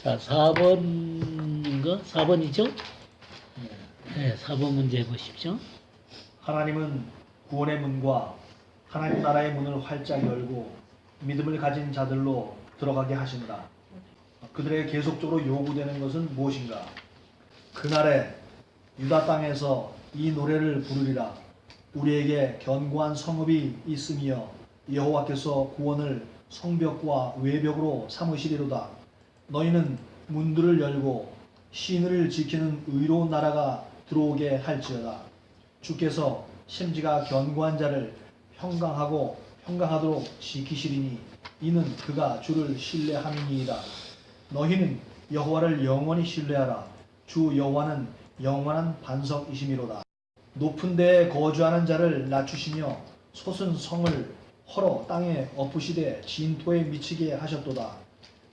자, 4번인가? 4번이죠? 네, 4번 문제 보십시오. 하나님은 구원의 문과 하나님 나라의 문을 활짝 열고 믿음을 가진 자들로 들어가게 하신다. 그들에게 계속적으로 요구되는 것은 무엇인가? 그날에 유다 땅에서 이 노래를 부르리라. 우리에게 견고한 성읍이 있으며 여호와께서 구원을 성벽과 외벽으로 삼으시리로다. 너희는 문들을 열고 신을 지키는 의로운 나라가 들어오게 할지어다. 주께서 심지가 견고한 자를 평강하도록 지키시리니 이는 그가 주를 신뢰함이니이다. 너희는 여호와를 영원히 신뢰하라. 주 여호와는 영원한 반석이심이로다. 높은 데에 거주하는 자를 낮추시며 솟은 성을 헐어 땅에 엎으시되 진토에 미치게 하셨도다.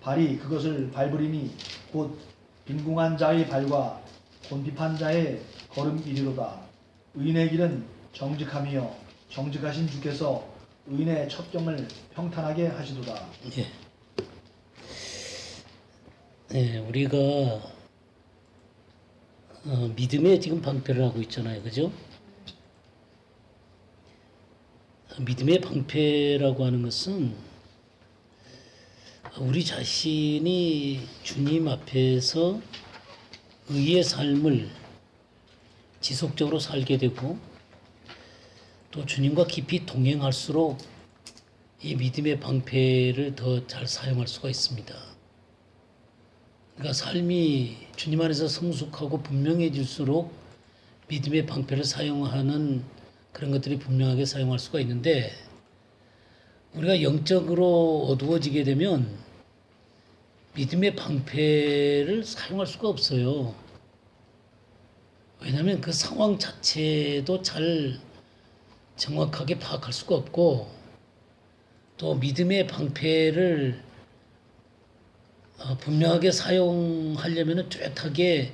발이 그것을 밟으리니 곧 빈궁한 자의 발과 곤핍한 자의 걸음이리로다. 의인의 길은 정직함이요 정직하신 주께서 의인의 첩경을 평탄하게 하시도다. 예. 네, 우리가 믿음의 지금 방패를 하고 있잖아요, 그죠? 믿음의 방패라고 하는 것은 우리 자신이 주님 앞에서 의의 삶을 지속적으로 살게 되고 또 주님과 깊이 동행할수록 이 믿음의 방패를 더 잘 사용할 수가 있습니다. 그러니까 삶이 주님 안에서 성숙하고 분명해질수록 믿음의 방패를 사용하는 그런 것들이 분명하게 사용할 수가 있는데 우리가 영적으로 어두워지게 되면 믿음의 방패를 사용할 수가 없어요. 왜냐하면 그 상황 자체도 잘 정확하게 파악할 수가 없고 또 믿음의 방패를 분명하게 사용하려면 뚜렷하게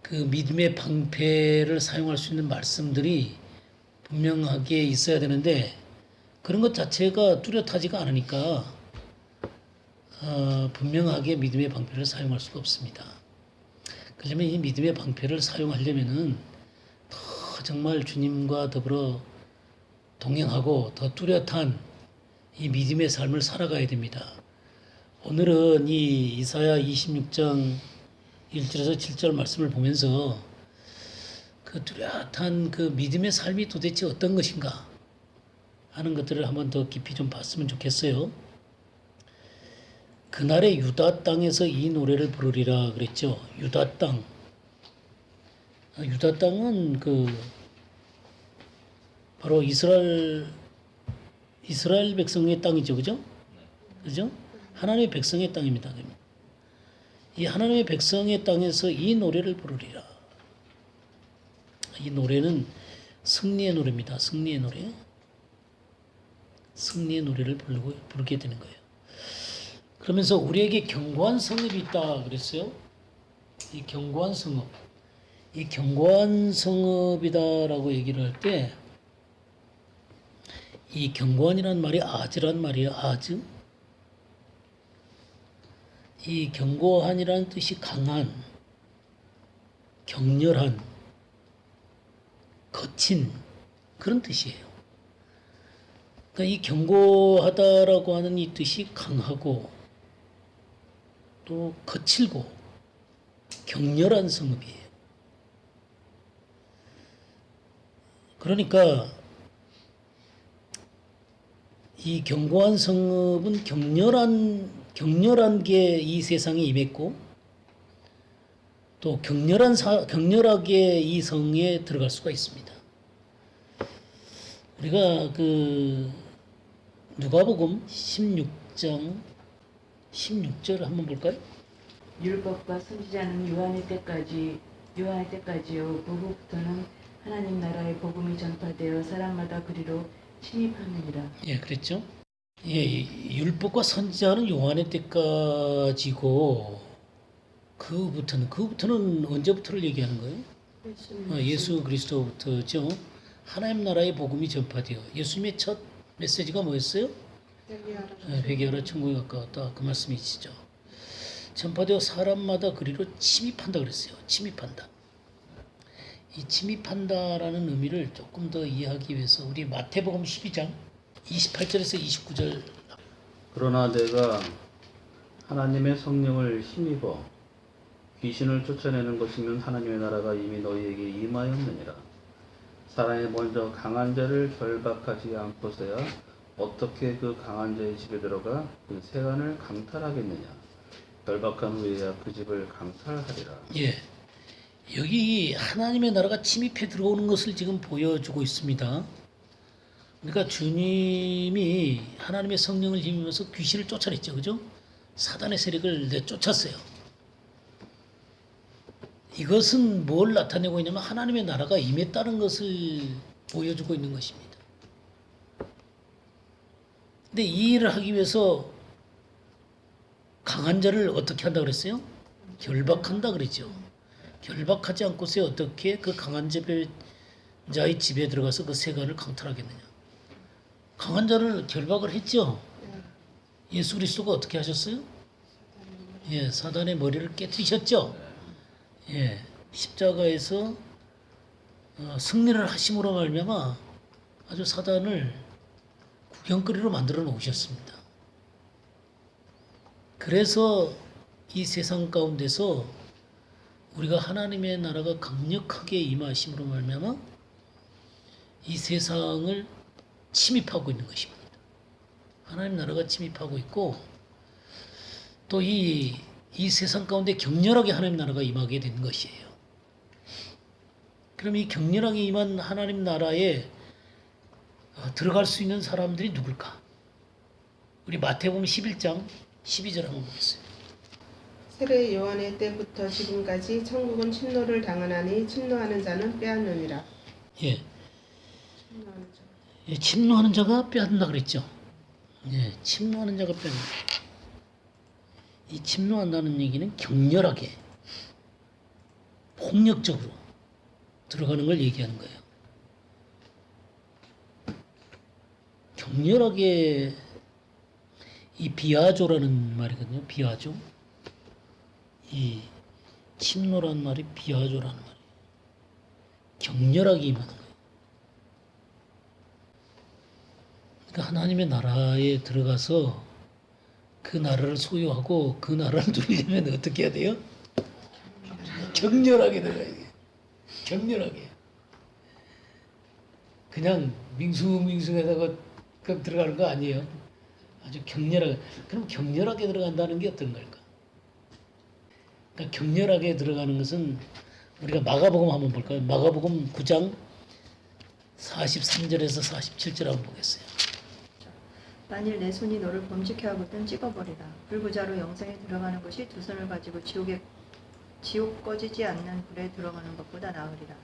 그 믿음의 방패를 사용할 수 있는 말씀들이 분명하게 있어야 되는데 그런 것 자체가 뚜렷하지가 않으니까 분명하게 믿음의 방패를 사용할 수가 없습니다. 그러면 이 믿음의 방패를 사용하려면은 더 정말 주님과 더불어 동행하고 더 뚜렷한 이 믿음의 삶을 살아가야 됩니다. 오늘은 이 이사야 26장 1절에서 7절 말씀을 보면서 그 뚜렷한 그 믿음의 삶이 도대체 어떤 것인가 하는 것들을 한번 더 깊이 좀 봤으면 좋겠어요. 그날에 유다 땅에서 이 노래를 부르리라 그랬죠. 유다 땅. 유다 땅은 그 바로 이스라엘 백성의 땅이죠. 그죠? 그죠? 하나님의 백성의 땅입니다. 이 하나님의 백성의 땅에서 이 노래를 부르리라. 이 노래는 승리의 노래입니다. 승리의 노래. 승리의 노래를 부르게 되는 거예요. 그러면서 우리에게 견고한 성읍이 있다 그랬어요. 이 견고한 성읍. 이 견고한 성읍이다라고 얘기를 할 때 이 견고한이라는 말이 아즈란 말이에요. 아즈. 이 견고한이라는 뜻이 강한, 격렬한, 거친 그런 뜻이에요. 그러니까 이 견고하다라고 하는 이 뜻이 강하고 또 거칠고 격렬한 성읍이에요. 그러니까 이 견고한 성읍은 격렬한 게 이 세상에 임했고 또 격렬하게 이 성에 들어갈 수가 있습니다. 우리가 그 누가복음 16장 16절 한번 볼까요? 율법과 선지자는 요한의 때까지요. 그 후부터는 하나님 나라의 복음이 전파되어 사람마다 그리로 침입하느니라. 예, 그랬죠. 예, 율법과 선지자는 요한의 때까지고 그 후부터는 언제부터를 얘기하는 거예요? 예수 그리스도부터죠. 하나님 나라의 복음이 전파되어 예수님의 첫 메시지가 뭐였어요? 회개하라 천국에 가까웠다. 그 말씀이시죠. 전파되어 사람마다 그리로 침입한다 그랬어요. 침입한다. 이 침입한다라는 의미를 조금 더 이해하기 위해서 우리 마태복음 12장 28절에서 29절. 그러나 내가 하나님의 성령을 힘입어 귀신을 쫓아내는 것이면 하나님의 나라가 이미 너희에게 임하였느니라. 사람이 먼저 강한 자를 결박하지 않고서야 어떻게 그 강한 자의 집에 들어가 그 세간을 강탈하겠느냐. 결박한 후에야 그 집을 강탈하리라. 예. 여기 하나님의 나라가 침입해 들어오는 것을 지금 보여주고 있습니다. 그러니까 주님이 하나님의 성령을 힘입어서 귀신을 쫓아냈죠. 그죠? 사단의 세력을 내쫓았어요. 이것은 뭘 나타내고 있냐면 하나님의 나라가 임했다는 것을 보여주고 있는 것입니다. 근데 이 일을 하기 위해서 강한 자를 어떻게 한다 그랬어요? 결박한다 그랬죠. 결박하지 않고서 어떻게 그 강한 자의 집에 들어가서 그 세간을 강탈하겠느냐. 강한 자를 결박을 했죠. 예수 그리스도가 어떻게 하셨어요? 예, 사단의 머리를 깨뜨리셨죠. 예, 십자가에서 승리를 하심으로 말미암아 아주 사단을 구경거리로 만들어 놓으셨습니다. 그래서 이 세상 가운데서 우리가 하나님의 나라가 강력하게 임하심으로 말미암아 이 세상을 침입하고 있는 것입니다. 하나님 나라가 침입하고 있고 또 이 세상 가운데 격렬하게 하나님 나라가 임하게 되는 것이에요. 그럼 이 격렬하게 임한 하나님 나라에 들어갈 수 있는 사람들이 누굴까? 우리 마태복음 11장 12절 한번 보겠어요. 세례 요한의 때부터 지금까지 천국은 침노를 당하나니 침노하는 자는 빼앗느니라. 예, 침노하는 자. 예, 침노하는 자가 빼앗는다 그랬죠. 예, 침노하는 자가 빼앗는다. 이 침노한다는 얘기는 격렬하게 폭력적으로 들어가는 걸 얘기하는 거예요. 격렬하게 이 비아조라는 말이거든요. 비아조. 이 침노라는 말이 비아조라는 말이에요. 격렬하게 임하는 거예요. 그러니까 하나님의 나라에 들어가서 그 나라를 소유하고 그 나라를 누리려면 어떻게 해야 돼요? 격렬하게 들어가야 돼요. 격렬하게. 그냥 밍숭밍숭하다가 그냥 들어가는 거 아니에요. 아주 격렬하게. 그럼 격렬하게 들어간다는 게 어떤 걸까? 그러니까 격렬하게 들어가는 것은 우리가 마가복음 한번 볼까요? 마가복음 9장 43절에서 47절 한번 보겠어요. 만일 내 손이 너를 범죄케 하거든 찍어버리라. 불구자로 영생에 들어가는 것이 두 손을 가지고 지옥 꺼지지 않는 불에 들어가는 것보다 나으리라.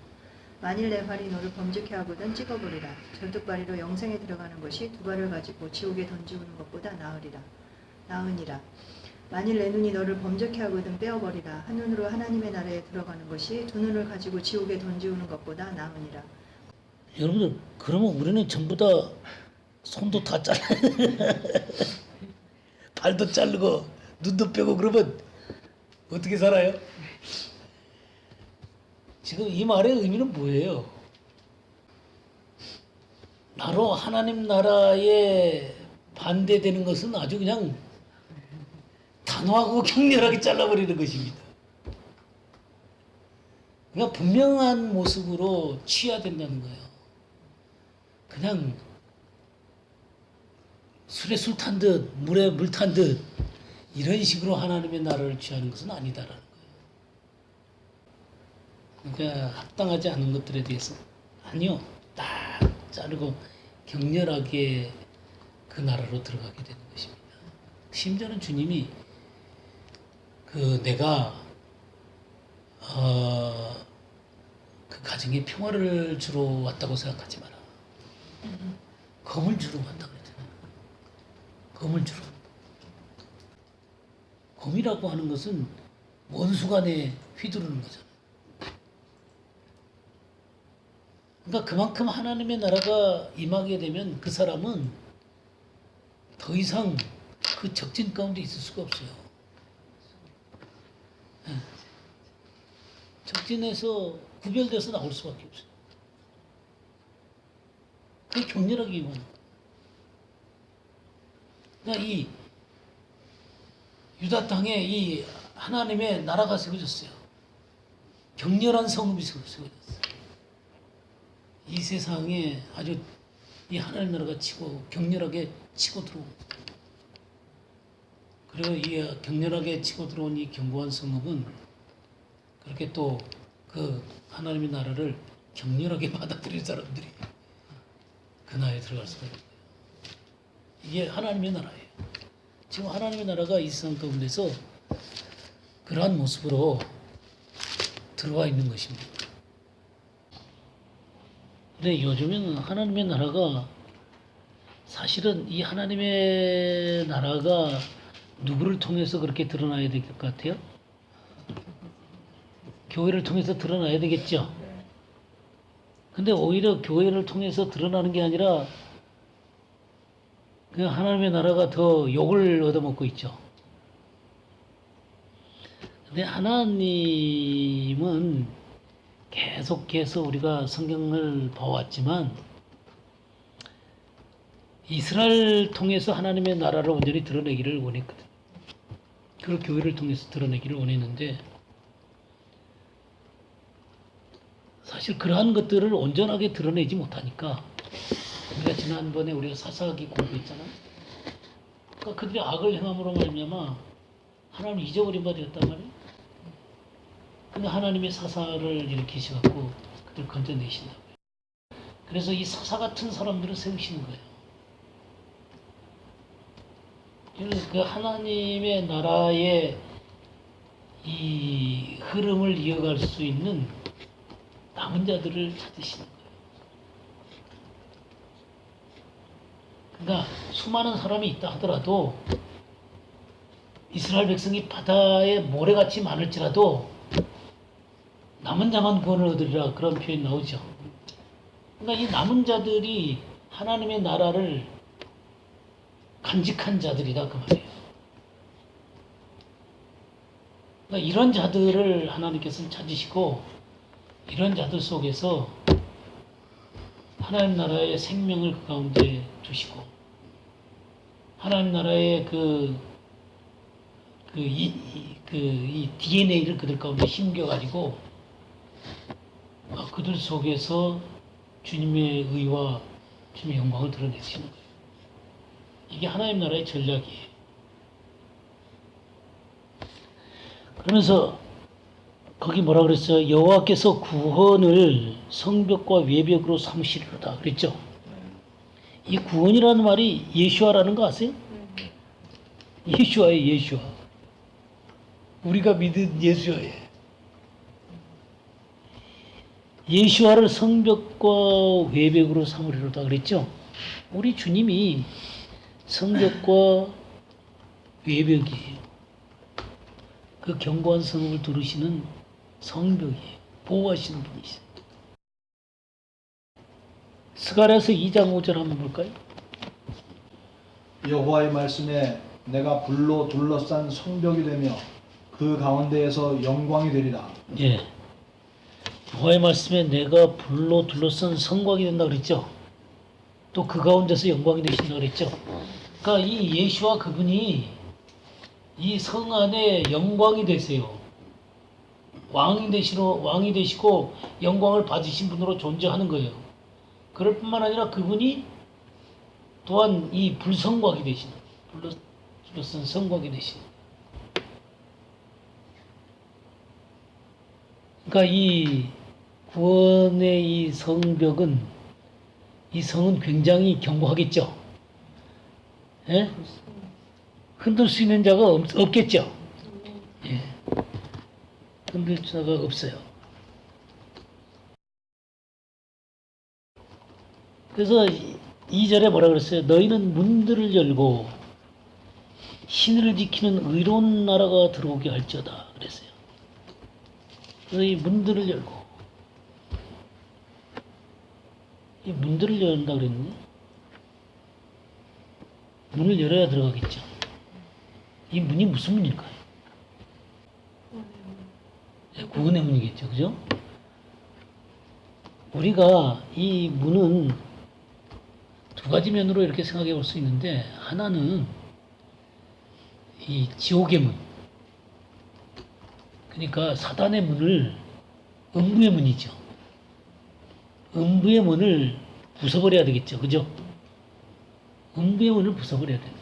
만일 내 발이 너를 범죄케 하거든 찍어버리라. 절뚝발이로 영생에 들어가는 것이 두 발을 가지고 지옥에 던지우는 것보다 나으니라. 만일 내 눈이 너를 범죄케 하거든 빼어버리라. 한 눈으로 하나님의 나라에 들어가는 것이 두 눈을 가지고 지옥에 던지우는 것보다 나으니라. 여러분들 그러면 우리는 전부 다 손도 다 잘라 발도 자르고 눈도 빼고 그러면 어떻게 살아요? 지금 이 말의 의미는 뭐예요? 나로 하나님 나라에 반대되는 것은 아주 그냥 단호하고 격렬하게 잘라버리는 것입니다. 그러니까 분명한 모습으로 취해야 된다는 거예요. 그냥 술에 술 탄 듯 물에 물 탄 듯 이런 식으로 하나님의 나라를 취하는 것은 아니다라는 거예요. 그러니까 합당하지 않은 것들에 대해서 아니요, 딱 자르고 격렬하게 그 나라로 들어가게 되는 것입니다. 심지어는 주님이 내가 그 가정에 평화를 주러 왔다고 생각하지 마라. 검을 주러 왔다 그랬잖아요. 검을 주러. 검이라고 하는 것은 원수간에 휘두르는 거잖아요. 그러니까 그만큼 하나님의 나라가 임하게 되면 그 사람은 더 이상 그 적진 가운데 있을 수가 없어요. 적진에서 구별돼서 나올 수밖에 없어요. 그게 격렬하게 임하는 거예요. 그러니까 이 유다 땅에 이 하나님의 나라가 세워졌어요. 격렬한 성읍이 세워졌어요. 이 세상에 아주 이 하나님 나라가 치고 격렬하게 치고 들어오고, 그리고 이 격렬하게 치고 들어온 이 견고한 성읍은 그렇게 또 그 하나님의 나라를 격렬하게 받아들인 사람들이 그 나라에 들어갈 수가 있는 거예요. 이게 하나님의 나라예요. 지금 하나님의 나라가 이 세상 가운데서 그러한 모습으로 들어와 있는 것입니다. 근데 요즘에는 하나님의 나라가 사실은 이 하나님의 나라가 누구를 통해서 그렇게 드러나야 될 것 같아요? 교회를 통해서 드러나야 되겠죠. 근데 오히려 교회를 통해서 드러나는 게 아니라 그 하나님의 나라가 더 욕을 얻어먹고 있죠. 근데 하나님은 계속해서 우리가 성경을 봐왔지만 이스라엘 통해서 하나님의 나라를 온전히 드러내기를 원했거든. 그걸 교회를 통해서 드러내기를 원했는데 사실 그러한 것들을 온전하게 드러내지 못하니까 우리가 지난번에 우리가 사사기 공부했잖아요. 그러니까 그들이 악을 행함으로 말미암아 하나님을 잊어버린 바 되었단 말이에요. 근데 하나님의 사사를 일으키셔갖고 그들 건져내신다고요. 그래서 이 사사 같은 사람들을 세우시는 거예요. 그래서 그 하나님의 나라의 이 흐름을 이어갈 수 있는 남은 자들을 찾으시는 거예요. 그러니까 수많은 사람이 있다 하더라도 이스라엘 백성이 바다에 모래같이 많을지라도 남은 자만 구원을 얻으리라, 그런 표현이 나오죠. 그러니까 이 남은 자들이 하나님의 나라를 간직한 자들이다 그 말이에요. 그러니까 이런 자들을 하나님께서는 찾으시고 이런 자들 속에서 하나님 나라의 생명을 그 가운데 두시고 하나님 나라의 이 DNA를 그들 가운데 심겨가지고 그들 속에서 주님의 의와 주님의 영광을 드러내시는 거예요. 이게 하나님 나라의 전략이에요. 그러면서 거기 뭐라 그랬어요? 여호와께서 구원을 성벽과 외벽으로 삼으시리로다 그랬죠? 이 구원이라는 말이 예수아라는 거 아세요? 예수아예요, 예수아. 우리가 믿은 예수아예요. 예수아를 성벽과 외벽으로 삼으리로다 그랬죠? 우리 주님이 성벽과 외벽이에요. 그 견고한 성읍을 두르시는 성벽이에요. 보호하시는 분이세요. 스가랴서 2장 5절 한번 볼까요? 여호와의 말씀에 내가 불로 둘러싼 성벽이 되며 그 가운데에서 영광이 되리라. 예. 여호와의 말씀에 내가 불로 둘러싼 성곽이 된다 그랬죠. 또 그 가운데서 영광이 되신다 그랬죠. 그러니까 이 예수와 그분이 이 성 안에 영광이 되세요. 왕이 되시고 영광을 받으신 분으로 존재하는 거예요. 그럴 뿐만 아니라 그분이 또한 이 불성곽이 되시는, 불로 둘러싼 성곽이 되시는. 그러니까 이 구원의 이 성벽은, 이 성은 굉장히 견고하겠죠. 예? 흔들 수 있는 자가 없겠죠. 예. 흔들 자가 없어요. 그래서 2절에 뭐라 그랬어요? 너희는 문들을 열고 신을 지키는 의로운 나라가 들어오게 할지어다 그랬어요. 그래서 이 문들을 열고, 이 문들을 열는다 그랬네. 문을 열어야 들어가겠죠. 이 문이 무슨 문일까요? 구원의 문이겠죠. 그죠? 우리가 이 문은 두 가지 면으로 이렇게 생각해 볼 수 있는데, 하나는 이 지옥의 문, 그러니까 사단의 문을, 음부의 문이죠. 음부의 문을 부숴버려야 되겠죠. 그죠? 음부의 문을 부숴버려야 돼요.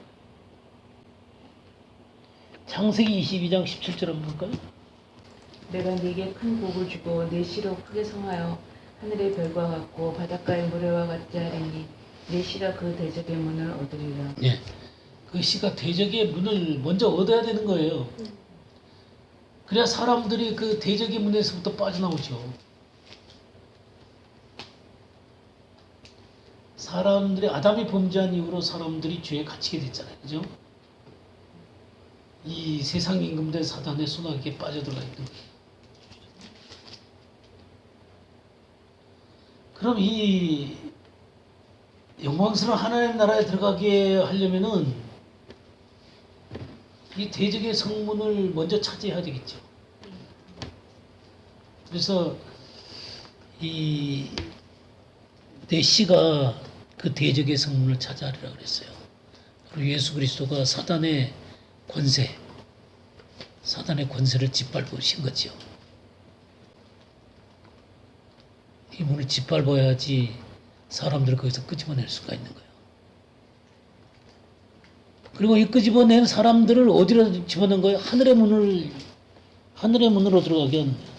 창세기 22장 17절 한번 볼까요? 내가 네게 큰 복을 주고 네 씨로 크게 성하여 하늘의 별과 같고 바닷가의 모래와 같지 하리니 네 씨가 그 대적의 문을 얻으리라. 예. 그 씨가 대적의 문을 먼저 얻어야 되는 거예요. 그래야 사람들이 그 대적의 문에서부터 빠져나오죠. 사람들이, 아담이 범죄한 이후로 사람들이 죄에 갇히게 됐잖아요. 그죠? 이 세상 임금된 사단의 소나기에 빠져들어가 있는 거예요. 그럼 이 영광스러운 하나님 나라에 들어가게 하려면은 이 대적의 성문을 먼저 차지해야 되겠죠. 그래서 이 내 씨가 그 대적의 성문을 차지하리라 그랬어요. 그리고 예수 그리스도가 사단의 권세를 짓밟으신 거지요. 이 문을 짓밟아야지 사람들을 거기서 끄집어낼 수가 있는 거예요. 그리고 이 끄집어낸 사람들을 어디로 집어넣은 거예요? 하늘의 문으로 들어가게 하는 거예요.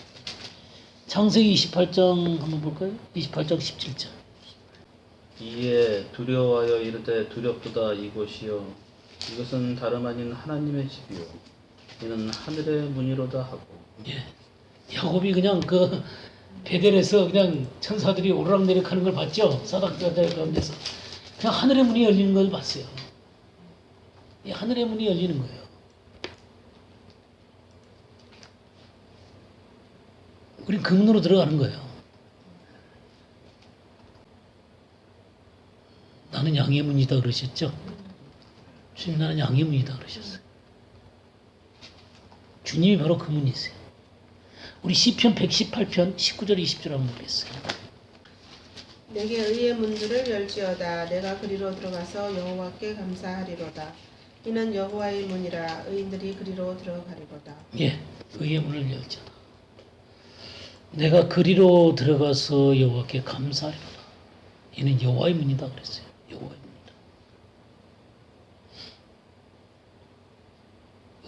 창세기 28장 한번 볼까요? 28장 17절. 이에 두려워하여 이르되 두렵도다 이곳이요 이것은 다름 아닌 하나님의 집이요 이는 하늘의 문이로다 하고. 예. 야곱이 그냥 그 베델에서 그냥 천사들이 오르락내리락 하는 걸 봤죠? 사닥다들 가운데서. 그냥 하늘의 문이 열리는 걸 봤어요. 이 하늘의 문이 열리는 거예요. 우린 그 문으로 들어가는 거예요. 나는 양의 문이다 그러셨죠? 주님, 나는 양의 문이다 그러셨어요. 주님이 바로 그 문이세요. 우리 시편 118편 19절 20절 한번 보겠어요. 내게 의의 문들을 열지어다. 내가 그리로 들어가서 여호와께 감사하리로다. 이는 여호와의 문이라. 의인들이 그리로 들어가리로다. 예, 의의 문을 열잖아. 내가 그리로 들어가서 여호와께 감사하리로다. 이는 여호와의 문이다 그랬어요. 여호와의 문이다.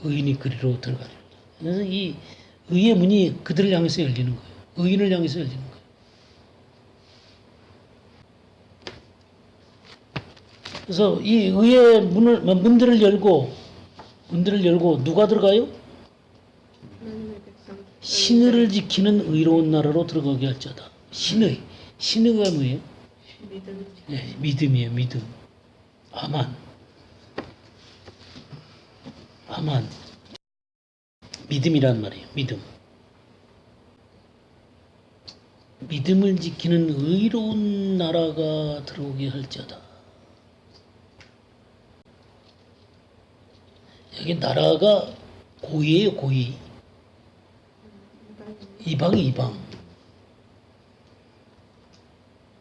의인이 그리로 들어가리로다. 그래서 이 의의 문이 그들을 향해서 열리는 거예요. 의인을 향해서 열리는 거예요. 그래서 이 의의 문들을 열고 누가 들어가요? 하나님의 백성 신을 지키는 의로운 나라로 들어가게 할지어다. 신의가 뭐예요? 믿음. 네, 믿음이에요. 믿음. 아만. 믿음이란 말이에요. 믿음을 지키는 의로운 나라가 들어오게 할지어다. 여기 나라가 고의예요. 고의. 이방.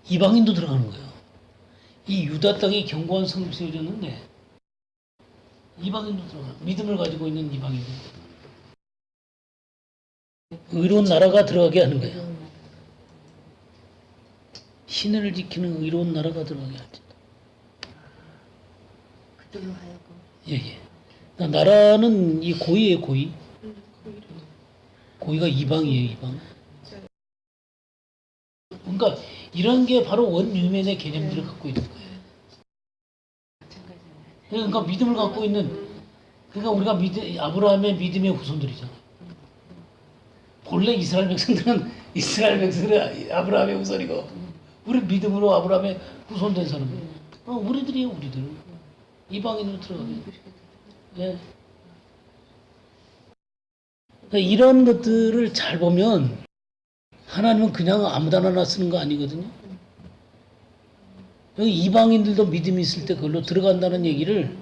이방인도 들어가는 거예요. 이 유다 땅에 견고한 성읍이 세워졌는데 이방인도 들어가요. 믿음을 가지고 있는 이방인도. 의로운 나라가 들어가게 하는 거예요. 신을 지키는 의로운 나라가 들어가게 할지다. 그들로 하여금 예. 나라는 이 고의예요. 고의. 고의가 이방이에요. 이방. 그러니까 이런 게 바로 원유맨의 개념들을 갖고 있는 거예요. 그러니까 믿음을 갖고 있는, 그러니까 우리가 아브라함의 믿음의 후손들이잖아요. 본래 이스라엘 백성들은 아브라함의 후손이고, 우리 믿음으로 아브라함의 후손된 사람들. 우리들이에요, 우리들. 이방인으로 들어가게. 예. 그러니까 이런 것들을 잘 보면 하나님은 그냥 아무데나 나 쓰는 거 아니거든요. 여기 이방인들도 믿음이 있을 때 그걸로 들어간다는 얘기를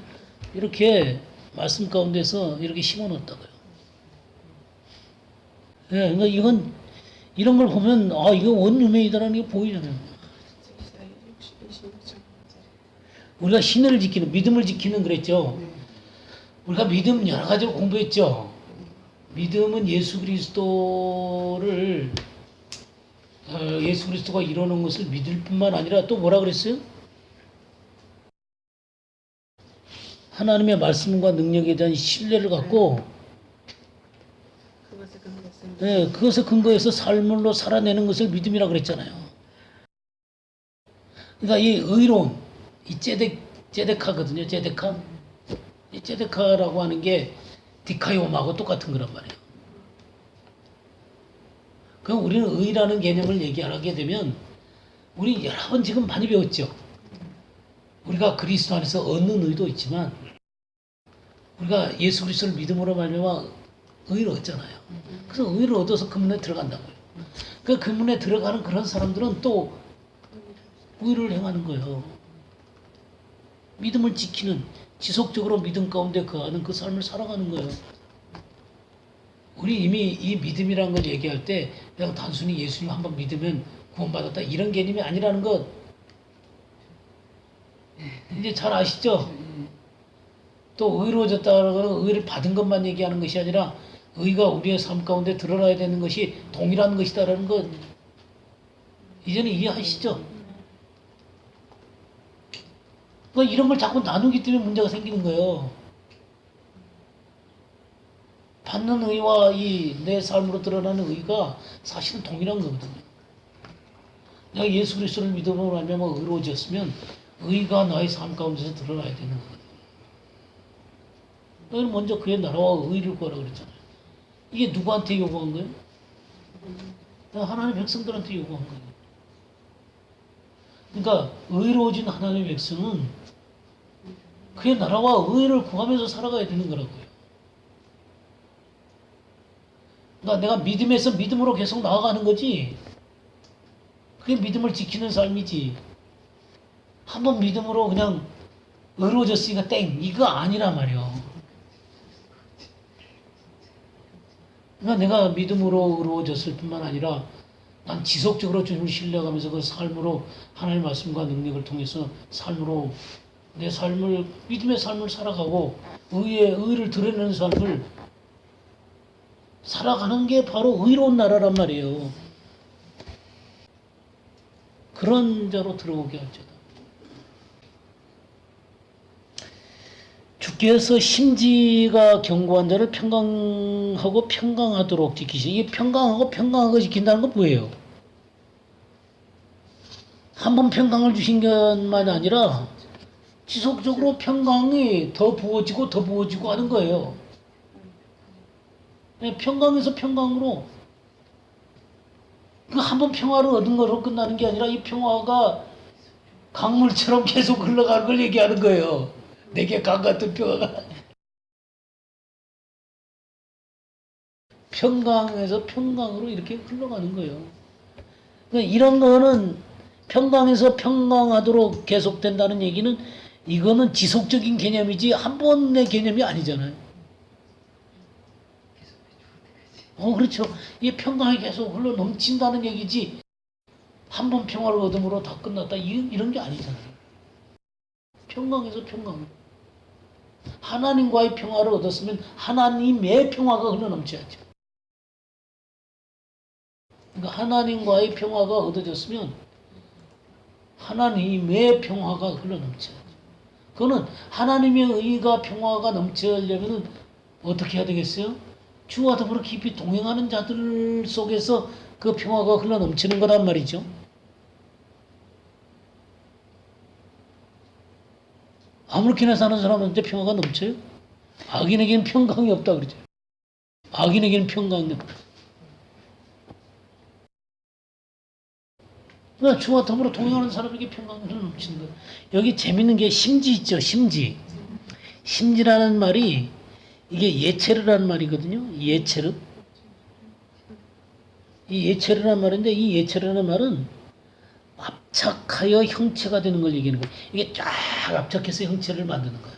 이렇게 말씀 가운데서 이렇게 심어 놓았다고요. 예, 그러니까 이건 이런 걸 보면 아 이거 원룸이다라는 게 보이잖아요. 우리가 신을 지키는 믿음을 지키는 그랬죠. 우리가 믿음 여러 가지로 공부했죠. 믿음은 예수 그리스도를 예수 그리스도가 이루는 것을 믿을 뿐만 아니라 또 뭐라 그랬어요? 하나님의 말씀과 능력에 대한 신뢰를 갖고 그것을 근거했습니다. 네, 그것을 근거해서 삶으로 살아내는 것을 믿음이라고 그랬잖아요. 그러니까 이 의로운 이 제데카거든요. 제데카. 이 제데카라고 하는 게 디카이옴하고 똑같은 거란 말이에요. 그럼 우리는 의라는 개념을 얘기하게 되면 우리 여러 번 지금 많이 배웠죠. 우리가 그리스도 안에서 얻는 의도 있지만 우리가 예수 그리스도를 믿음으로 말미암아 의를 얻잖아요. 그래서 의를 얻어서 그 문에 들어간다고요. 그 문에 들어가는 그런 사람들은 또 의를 행하는 거예요. 믿음을 지키는 지속적으로 믿음 가운데 거하는 그 삶을 살아가는 거예요. 우리 이미 이 믿음이라는 걸 얘기할 때 그냥 단순히 예수님 한번 믿으면 구원받았다 이런 개념이 아니라는 것 이제 잘 아시죠? 또 의로워졌다는 건 의를 받은 것만 얘기하는 것이 아니라 의가 우리의 삶 가운데 드러나야 되는 것이 동일한 것이다라는 것 이제는 이해하시죠? 그러니까 이런 걸 자꾸 나누기 때문에 문제가 생기는 거예요. 받는 의와 이 내 삶으로 드러나는 의가 사실은 동일한 거거든요. 내가 예수 그리스도를 믿음으로 말미암아 의로워졌으면 의가 나의 삶 가운데서 드러나야 되는 거거든요. 너희는 먼저 그의 나라와 의를 구하라 그랬잖아요. 이게 누구한테 요구한 거예요? 하나님의 백성들한테 요구한 거예요. 그러니까 의로워진 하나님의 백성은 그의 나라와 의를 구하면서 살아가야 되는 거라고요. 그러니까 내가 믿음에서 믿음으로 계속 나아가는 거지. 그게 믿음을 지키는 삶이지. 한번 믿음으로 그냥 의로워졌으니까 땡 이거 아니란 말이요. 그러니까 내가 믿음으로 의로워졌을 뿐만 아니라 난 지속적으로 주님을 신뢰하면서 그 삶으로 하나님의 말씀과 능력을 통해서 삶으로 내 삶을 믿음의 삶을 살아가고 의를 드러내는 삶을 살아가는 게 바로 의로운 나라란 말이에요. 그런 자로 들어오게 할지어다. 주께서 심지가 견고한 자를 평강하고 평강하도록 지키시니 이게 평강하고 평강하고 지킨다는 건 뭐예요? 한 번 평강을 주신 것만이 아니라 지속적으로 평강이 더 부어지고 더 부어지고 하는 거예요. 평강에서 평강으로 그 한 번 평화를 얻은 거로 끝나는 게 아니라 이 평화가 강물처럼 계속 흘러가는 걸 얘기하는 거예요. 내게 강 같은 평화가 평강에서 평강으로 이렇게 흘러가는 거예요. 그러니까 이런 거는 평강에서 평강하도록 계속된다는 얘기는 이거는 지속적인 개념이지 한 번의 개념이 아니잖아요. 그렇죠. 이 평강이 계속 흘러 넘친다는 얘기지 한 번 평화를 얻음으로 다 끝났다 이런 게 아니잖아요. 평강에서 평강. 하나님과의 평화를 얻었으면 하나님의 평화가 흘러 넘쳐야죠. 그러니까 하나님과의 평화가 얻어졌으면 하나님의 평화가 흘러 넘쳐야죠. 그거는 하나님의 의가 평화가 넘쳐려면 어떻게 해야 되겠어요? 주와 더불어 깊이 동행하는 자들 속에서 그 평화가 흘러 넘치는 거란 말이죠. 아무렇게나 사는 사람한테 평화가 넘쳐요? 악인에게는 평강이 없다 그러죠. 악인에게는 평강이 없다. 그러니까 주와 더불어 동행하는 사람에게 평강이 흘러 넘치는 거예요. 여기 재밌는 게 심지 있죠. 심지. 심지라는 말이 이게 예체르라는 말이거든요. 예체르. 이 예체르라는 말인데 이 예체르라는 말은 압착하여 형체가 되는 걸 얘기하는 거예요. 이게 쫙 압착해서 형체를 만드는 거예요.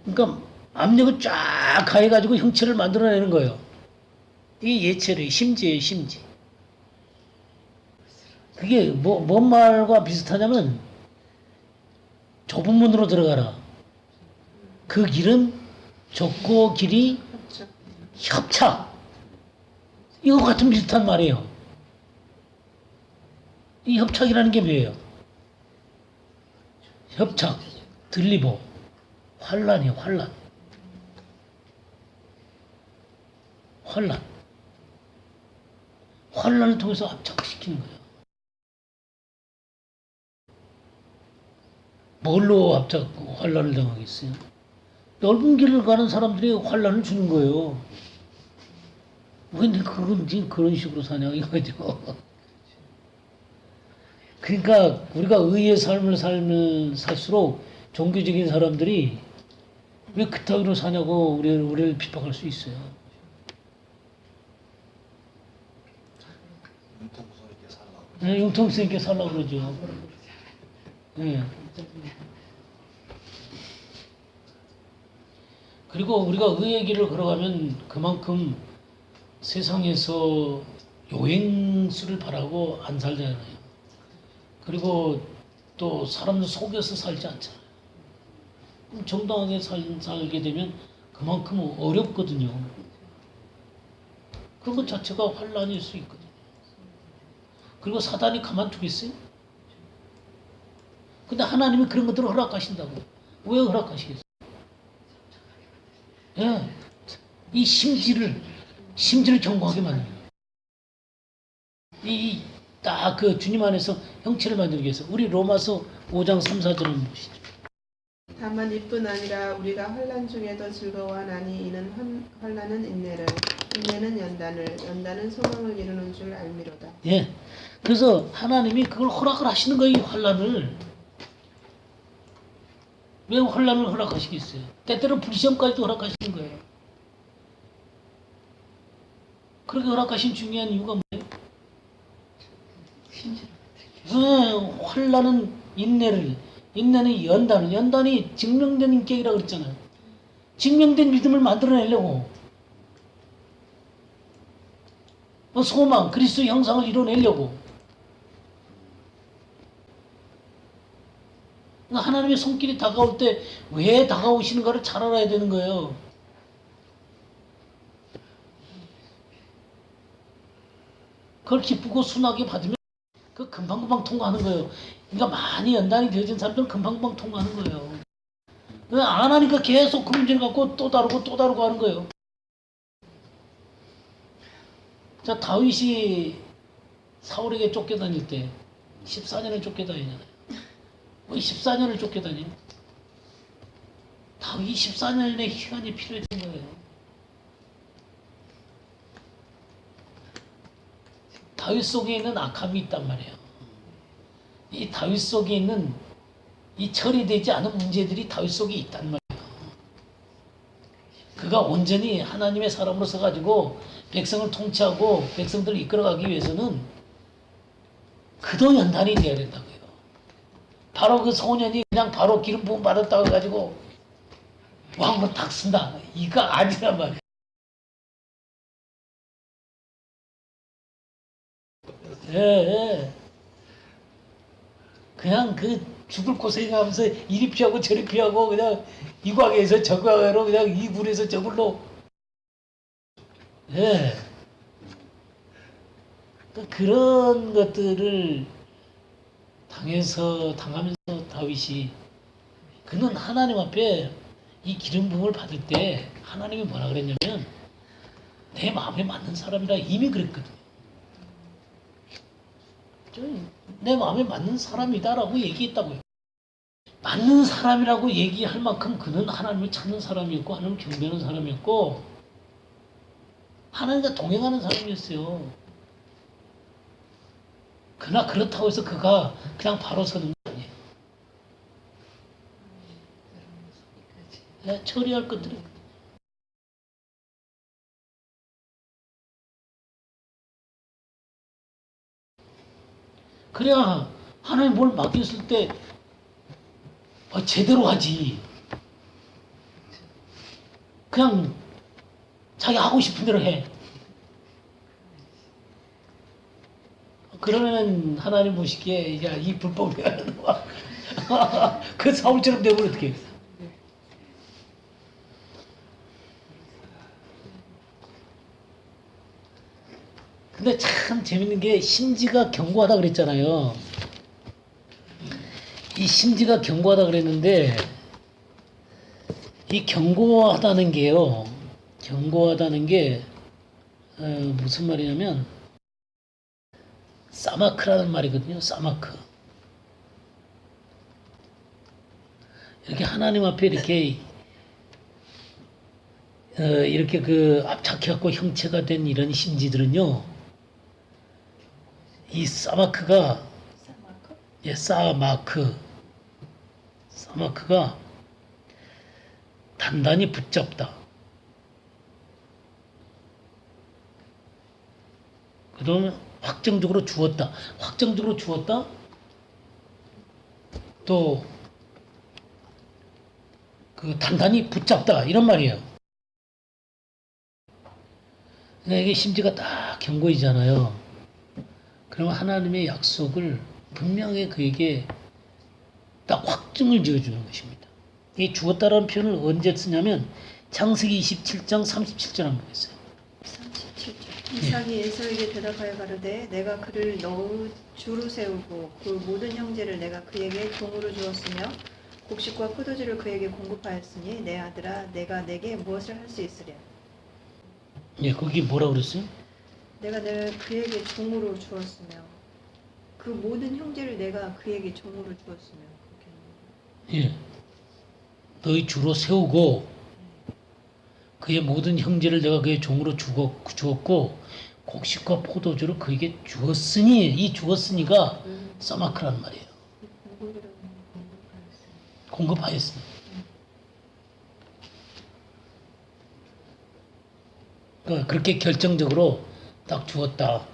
그러니까 압력을 쫙 가해가지고 형체를 만들어내는 거예요. 이게 예체력이 심지예요, 심지. 그게 뭔 말과 비슷하냐면 좁은 문으로 들어가라. 그 길은 좁고 길이 그렇죠. 협착. 이거 같은 비슷한 말이에요. 이 협착이라는 게 뭐예요? 협착, 들리보, 환란이에요, 환란. 환란. 환란을 통해서 합착시키는 거예요. 뭘로 환란을 당하겠어요? 넓은 길을 가는 사람들이 환란을 주는 거예요. 왜 그런 식으로 사냐 이거죠. 그러니까 우리가 의의 삶을 살수록 종교적인 사람들이 왜 그따위로 사냐고 우리를 핍박할 수 있어요. 융통성 있게 살라고. 네, 융통성 있게 살라고 그러죠. 네. 그리고 우리가 의의 길을 걸어가면 그만큼 세상에서 요행수를 바라고 안 살잖아요. 그리고 또 사람들 속여서 살지 않잖아요. 정당하게 살게 되면 그만큼 어렵거든요. 그런 것 자체가 환란일 수 있거든요. 그리고 사단이 가만두겠어요? 근데 하나님이 그런 것들을 허락하신다고. 왜 허락하시겠어요? 예. 이 심지를 견고하게 만듭니다. 딱 그 주님 안에서 형체를 만들기 위해서 우리 로마서 5장 3, 4절을 보시죠. 다만 이뿐 아니라 우리가 환난 중에도 즐거워하나니 이는 환난은 인내를, 인내는 연단을, 연단은 소망을 이루는 줄 알미로다. 예. 그래서 하나님이 그걸 허락을 하시는 거예요, 이 환난을. 왜 환난을 허락하시겠어요? 때때로 불시험까지도 허락하시는 거예요. 그렇게 허락하신 중요한 이유가 뭐예요? 환난은 인내는 연단이 증명된 인격이라고 그랬잖아요. 증명된 믿음을 만들어내려고. 소망, 그리스도의 형상을 이뤄내려고. 하나님의 손길이 다가올 때 왜 다가오시는가를 잘 알아야 되는 거예요. 그걸 기쁘고 순하게 받으면 그 금방금방 통과하는 거예요. 그러니까 많이 연단이 되어진 사람들은 금방금방 통과하는 거예요. 안 하니까 계속 그 문제를 갖고 또 다루고 하는 거예요. 자, 다윗이 사울에게 쫓겨다닐 때 14년을 쫓겨다니잖아요. 왜 14년을 쫓겨다니? 다윗이 14년의 시간이 필요했던 거예요. 다윗 속에 있는 악함이 있단 말이에요. 이 다윗 속에 있는 이 처리되지 않은 문제들이 다윗 속에 있단 말이에요. 그가 온전히 하나님의 사람으로서 가지고 백성을 통치하고 백성들을 이끌어가기 위해서는 그도 연단이 돼야 된다고요. 바로 그 소년이 그냥 바로 기름 부음 받았다고 해가지고 왕으로 딱 쓴다. 이거 아니란 말이에요. 예. 그냥 그 죽을 고생하면서 이리 피하고 저리 피하고 그냥 이 광에서 저 광으로 그냥 이 굴에서 저 굴로. 예. 그런 것들을 당하면서 다윗이 그는 하나님 앞에 이 기름 부음을 받을 때 하나님이 뭐라 그랬냐면 내 마음에 맞는 사람이라 이미 그랬거든요. 내 마음에 맞는 사람이다라고 얘기했다고요. 맞는 사람이라고 얘기할 만큼 그는 하나님을 찾는 사람이었고 하나님을 경배하는 사람이었고 하나님과 동행하는 사람이었어요. 그러나 그렇다고 해서 그가 그냥 바로 서는 거 아니에요. 네, 처리할 것들이. 그래야 하나님 뭘 맡겼을 때 제대로 하지. 그냥 자기 하고 싶은 대로 해. 그러면 하나님 보시기에 야, 이 불법을 왜 하는 거야? 그 사울처럼 되면 어떻게 해? 근데 참 재밌는 게 심지가 견고하다 그랬잖아요. 이 심지가 견고하다 그랬는데 이 견고하다는 게요. 견고하다는 게 무슨 말이냐면 사마크라는 말이거든요. 사마크. 이렇게 하나님 앞에 이렇게 그 압착해갖고 형체가 된 이런 심지들은요. 이 사마크가 예, 사마크가 단단히 붙잡다. 그다음에 확정적으로 주었다. 확정적으로 주었다. 또 그 단단히 붙잡다 이런 말이에요. 그러니까 이게 심지가 딱 견고해지잖아요. 그러면 하나님의 약속을 분명히 그에게 딱 확증을 지어주는 것입니다. 이 주었다라는 표현을 언제 쓰냐면 창세기 27장 37절 한번 보겠어요. 37절. 이삭이 에서에게 대답하여 가로되 내가 그를 너의 주로 세우고 그 모든 형제를 내가 그에게 종으로 주었으며 곡식과 포도주를 그에게 공급하였으니 내 아들아 내가 내게 무엇을 할 수 있으랴. 예, 거기 뭐라 그랬어요? 내가 그에게 종으로 주었으며 그 모든 형제를 내가 그에게 종으로 주었으며 예. 너희 주로 세우고 그의 모든 형제를 내가 그의 종으로 주었고 곡식과 포도주를 그에게 주었으니 이 주었으니가 사마크라는 말이에요. 공급하였습니다. 그러니까 그렇게 결정적으로 딱 주었다.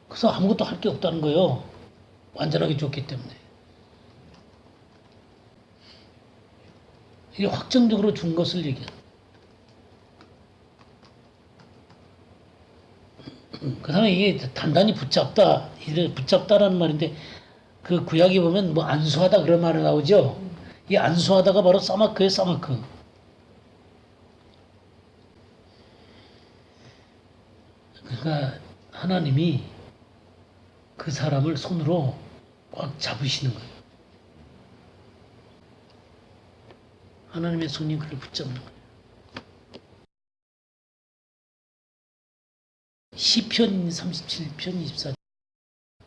그래서 아무것도 할 게 없다는 거예요. 완전하게 줬기 때문에. 이게 확정적으로 준 것을 얘기해요. 그 다음에 이게 단단히 붙잡다. 이래 붙잡다라는 말인데 그 구약에 보면 뭐 안수하다 그런 말이 나오죠. 이 안수하다가 바로 사마크예요, 사마크. 그러니까 하나님이 그 사람을 손으로 꽉 잡으시는 거예요. 하나님의 손이 그를 붙잡는 거예요. 시편 37편 24절.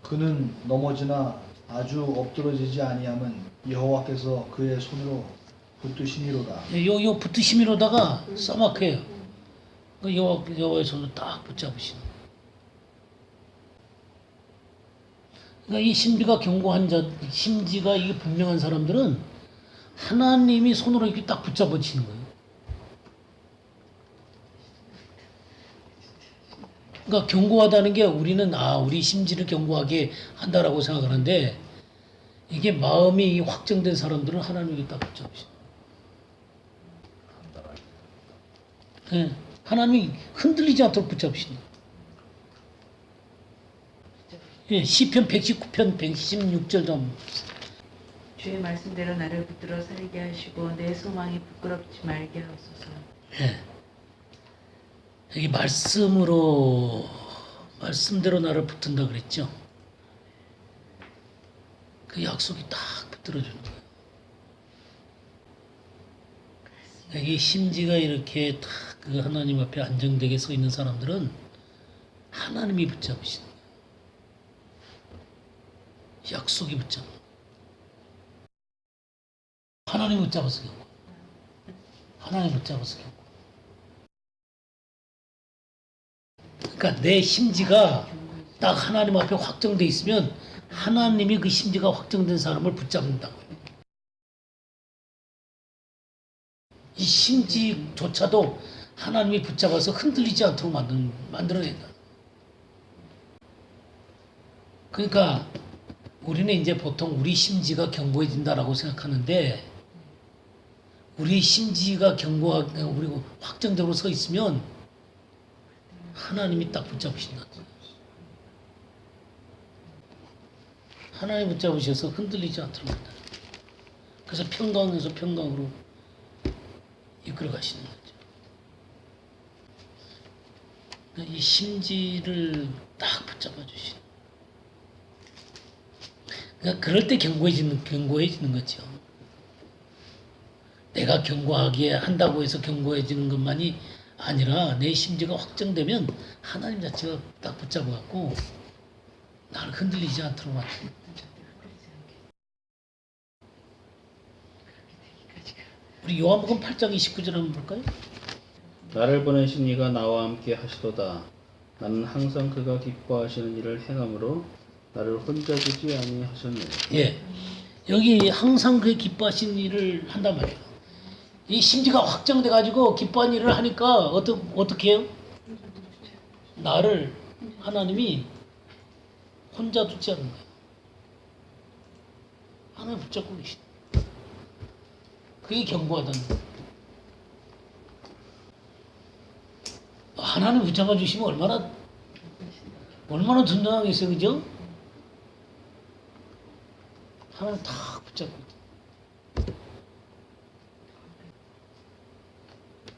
그는 넘어지나 아주 엎드러지지 아니함은 여호와께서 그의 손으로 붙드시니로다. 요 붙으심이로다가 사마크예요. 그 여호와의 손을 딱 붙잡으시는 거예요. 그러니까 이 심지가 견고한 심지가 이게 분명한 사람들은 하나님이 손으로 이렇게 딱 붙잡으시는 거예요. 그러니까 견고하다는 게 우리는 우리 심지를 견고하게 한다라고 생각하는데 이게 마음이 확정된 사람들은 하나님이 딱 붙잡으시는 거예요. 네, 하나님이 흔들리지 않도록 붙잡으시는 거예요. 예, 시편 119편 116절도 한번 보세요. 주의 말씀대로 나를 붙들어 살게 하시고 내 소망이 부끄럽지 말게 하소서. 예. 여기 말씀대로 나를 붙든다 그랬죠. 그 약속이 딱 붙들어주는 거예요. 여기 심지가 이렇게 딱 그 하나님 앞에 안정되게 서 있는 사람들은 하나님이 붙잡으시는 거예요. 약속이 붙잡는 거예요. 하나님 붙잡아서 겪고 하나님 붙잡아서 겪고 그러니까 내 심지가 딱 하나님 앞에 확정돼 있으면 하나님이 그 심지가 확정된 사람을 붙잡는다고요. 이 심지조차도 하나님이 붙잡아서 흔들리지 않도록 만들어낸다. 그러니까 우리는 이제 보통 우리 심지가 견고해진다라고 생각하는데 우리 심지가 견고하고 우리 확정적으로 서 있으면 하나님이 딱 붙잡으신다. 하나님 붙잡으셔서 흔들리지 않도록 한다. 그래서 평강에서 평강으로 이끌어 가시는 거죠. 이 심지를 딱 붙잡아 주시는. 그러니까 그럴 때 견고해지는 거죠. 내가 견고하게 한다고 해서 견고해지는 것만이 아니라 내 심지가 확정되면 하나님 자체가 딱 붙잡아 갖고 나를 흔들리지 않도록 만드는. 우리 요한복음 8장 29절 한번 볼까요? 나를 보내신 이가 나와 함께 하시도다. 나는 항상 그가 기뻐하시는 일을 행함으로 나를 혼자 두지 아니하셨네. 예, 여기 항상 그 기뻐하시는 일을 한단 말이에요. 이 심지가 확정돼 가지고 기뻐하는 일을 하니까 어떻게 해요? 나를 하나님이 혼자 두지 않는 거예요. 하나님 붙잡고 계시다. 그게 견고하다는 거예요. 하나님 붙잡아 주시면 얼마나 든든하겠어요, 그죠? 하나님 다 붙잡고 있다.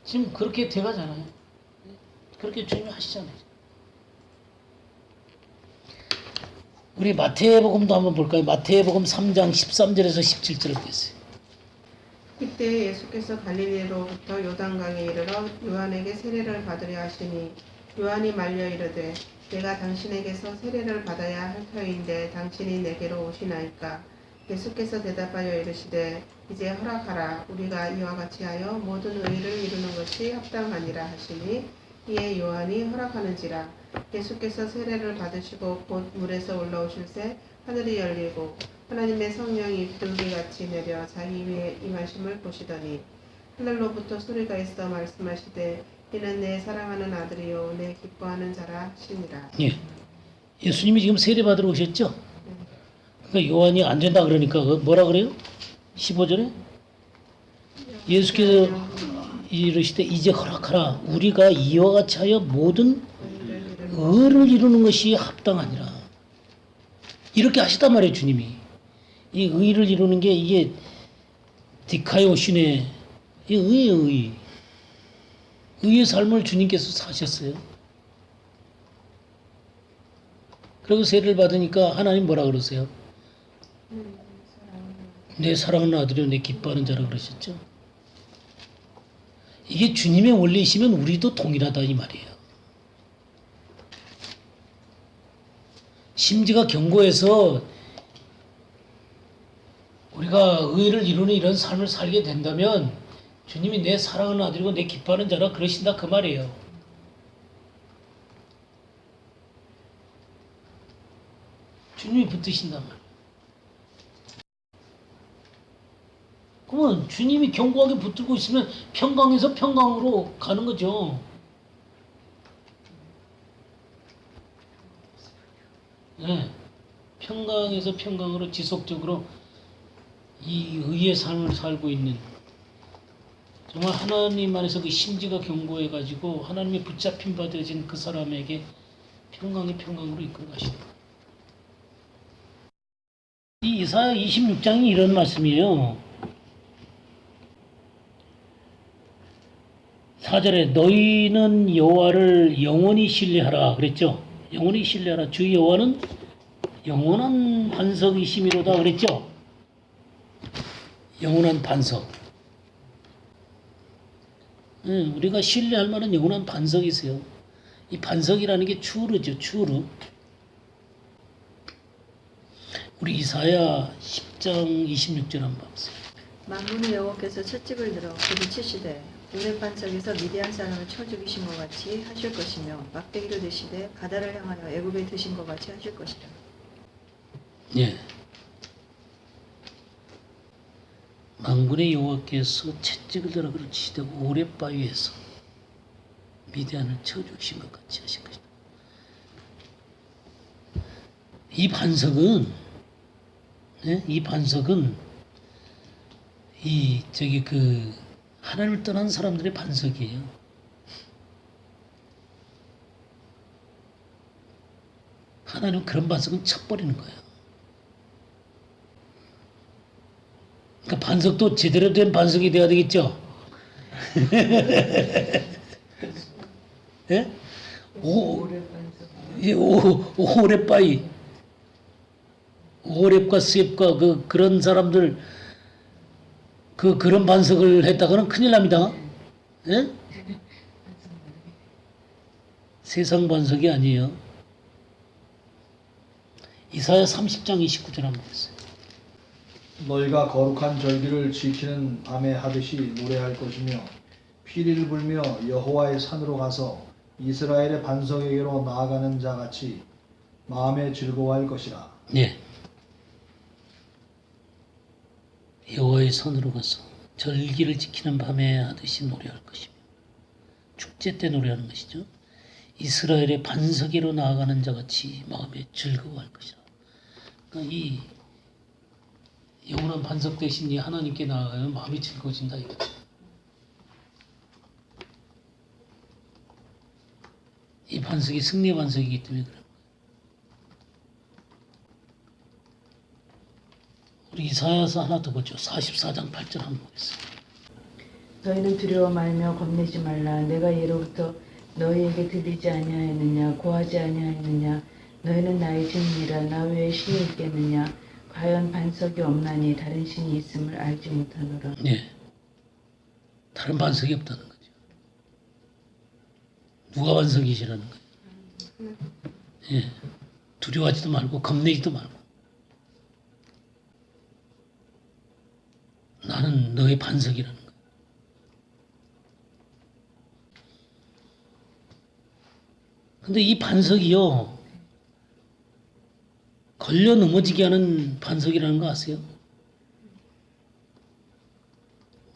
지금 그렇게 돼가잖아요. 그렇게 주님이 하시잖아요. 우리 마태복음도 한번 볼까요? 마태복음 3장 13절에서 17절을 보겠어요. 이때 예수께서 갈릴리로부터 요단강에 이르러 요한에게 세례를 받으려 하시니 요한이 말려 이르되 내가 당신에게서 세례를 받아야 할 터인데 당신이 내게로 오시나이까. 예수께서 대답하여 이르시되 이제 허락하라. 우리가 이와 같이 하여 모든 의를 이루는 것이 합당하니라 하시니 이에 요한이 허락하는지라. 예수께서 세례를 받으시고 곧 물에서 올라오실새 하늘이 열리고 하나님의 성령이 비둘기같이 내려 자기 위에 임하심을 보시더니 하늘로부터 소리가 있어 말씀하시되 이는 내 사랑하는 아들이요 내 기뻐하는 자라 하시니라. 예. 예수님이 지금 세례 받으러 오셨죠? 그러니까 요한이 안 된다 그러니까 뭐라 그래요? 15절에 예수께서 이르시되 이제 허락하라. 우리가 이와 같이 하여 모든 의를 이루는 것이 합당하니라. 이렇게 하시단 말이에요, 주님이. 이 의를 이루는 게 이게 디카이오신의 이 의의. 의의 삶을 주님께서 사셨어요. 그리고 세례를 받으니까 하나님 뭐라 그러세요? 내 사랑하는 아들이요 내 기뻐하는 자라 그러셨죠. 이게 주님의 원리이시면 우리도 동일하다 이 말이에요. 심지가 견고해서 우리가 의를 이루는 이런 삶을 살게 된다면 주님이 내 사랑하는 아들이고 내 기뻐하는 자라 그러신다 그 말이에요. 주님이 붙드신단 말이에요. 그러면 주님이 견고하게 붙들고 있으면 평강에서 평강으로 가는 거죠. 네. 평강에서 평강으로 지속적으로 이 의의 삶을 살고 있는 정말 하나님 안에서 그 심지가 견고해 가지고 하나님의 붙잡힘 받아진 그 사람에게 평강이 평강으로 이끌어 가시는 거예요. 이 이사야 26장이 이런 말씀이에요. 4절에 너희는 여호와를 영원히 신뢰하라 그랬죠. 영원히 신뢰하라. 주 여호와는 영원한 반석이심이로다 그랬죠. 영원한 반석. 우리가 신뢰할 만한 영원한 반석이 있어요. 이 반석이라는 게 추르죠. 추르. 우리 이사야 10장 26절 한번 봐보세요. 만군의 여호와께서 채찍을 들어 부딪히시되 우레 반석에서 미디안 사람을 쳐 죽이신 것 같이 하실 것이며 막대기를 드시되 바다를 향하여 애굽에 드신 것 같이 하실 것이라. 예. 만군의 여호와께서 채찍을 들어 그르치시되 오랫바위에서 미디안을 쳐 죽이신 것 같이 하실 것이다. 이 반석은 이 반석은 이 저기 그 하나님을 떠난 사람들의 반석이에요. 하나님은 그런 반석은 쳐버리는 거예요. 그러니까 반석도 제대로 된 반석이 돼야 되겠죠. 예? 오레빠이, 오랩과 수랩과 그런 사람들 그런 반석을 했다가는 큰일 납니다. 예? 세상 반석이 아니에요. 이사야 30장 29절 한번 보세요. 너희가 거룩한 절기를 지키는 밤에 하듯이 노래할 것이며 피리를 불며 여호와의 산으로 가서 이스라엘의 반석에게로 나아가는 자 같이 마음에 즐거워할 것이라. 예. 여호와의 산으로 가서 절기를 지키는 밤에 하듯이 노래할 것이며 축제 때 노래하는 것이죠. 이스라엘의 반석에로 나아가는 자 같이 마음에 즐거워할 것이라. 그러니까 이 영원한 반석 대신 이 하나님께 나아가면 마음이 즐거워진다 이거죠. 이 반석이 승리의 반석이기 때문에 그래요. 우리 이사야서 하나 더 보죠. 44장 8절 한번 보겠습니다. 너희는 두려워 말며 겁내지 말라. 내가 예로부터 너희에게 들리지 아니하였느냐 고하지 아니하였느냐 너희는 나의 증인이라. 나 외에 신이 있겠느냐. 과연 반석이 없나니 다른 신이 있음을 알지 못하노라. 네. 다른 반석이 없다는 거죠. 누가 반석이시라는 거예요. 예. 두려워하지도 말고 겁내지도 말고 나는 너의 반석이라는 거예요. 근데 이 반석이요 걸려 넘어지게 하는 반석이라는 거 아세요?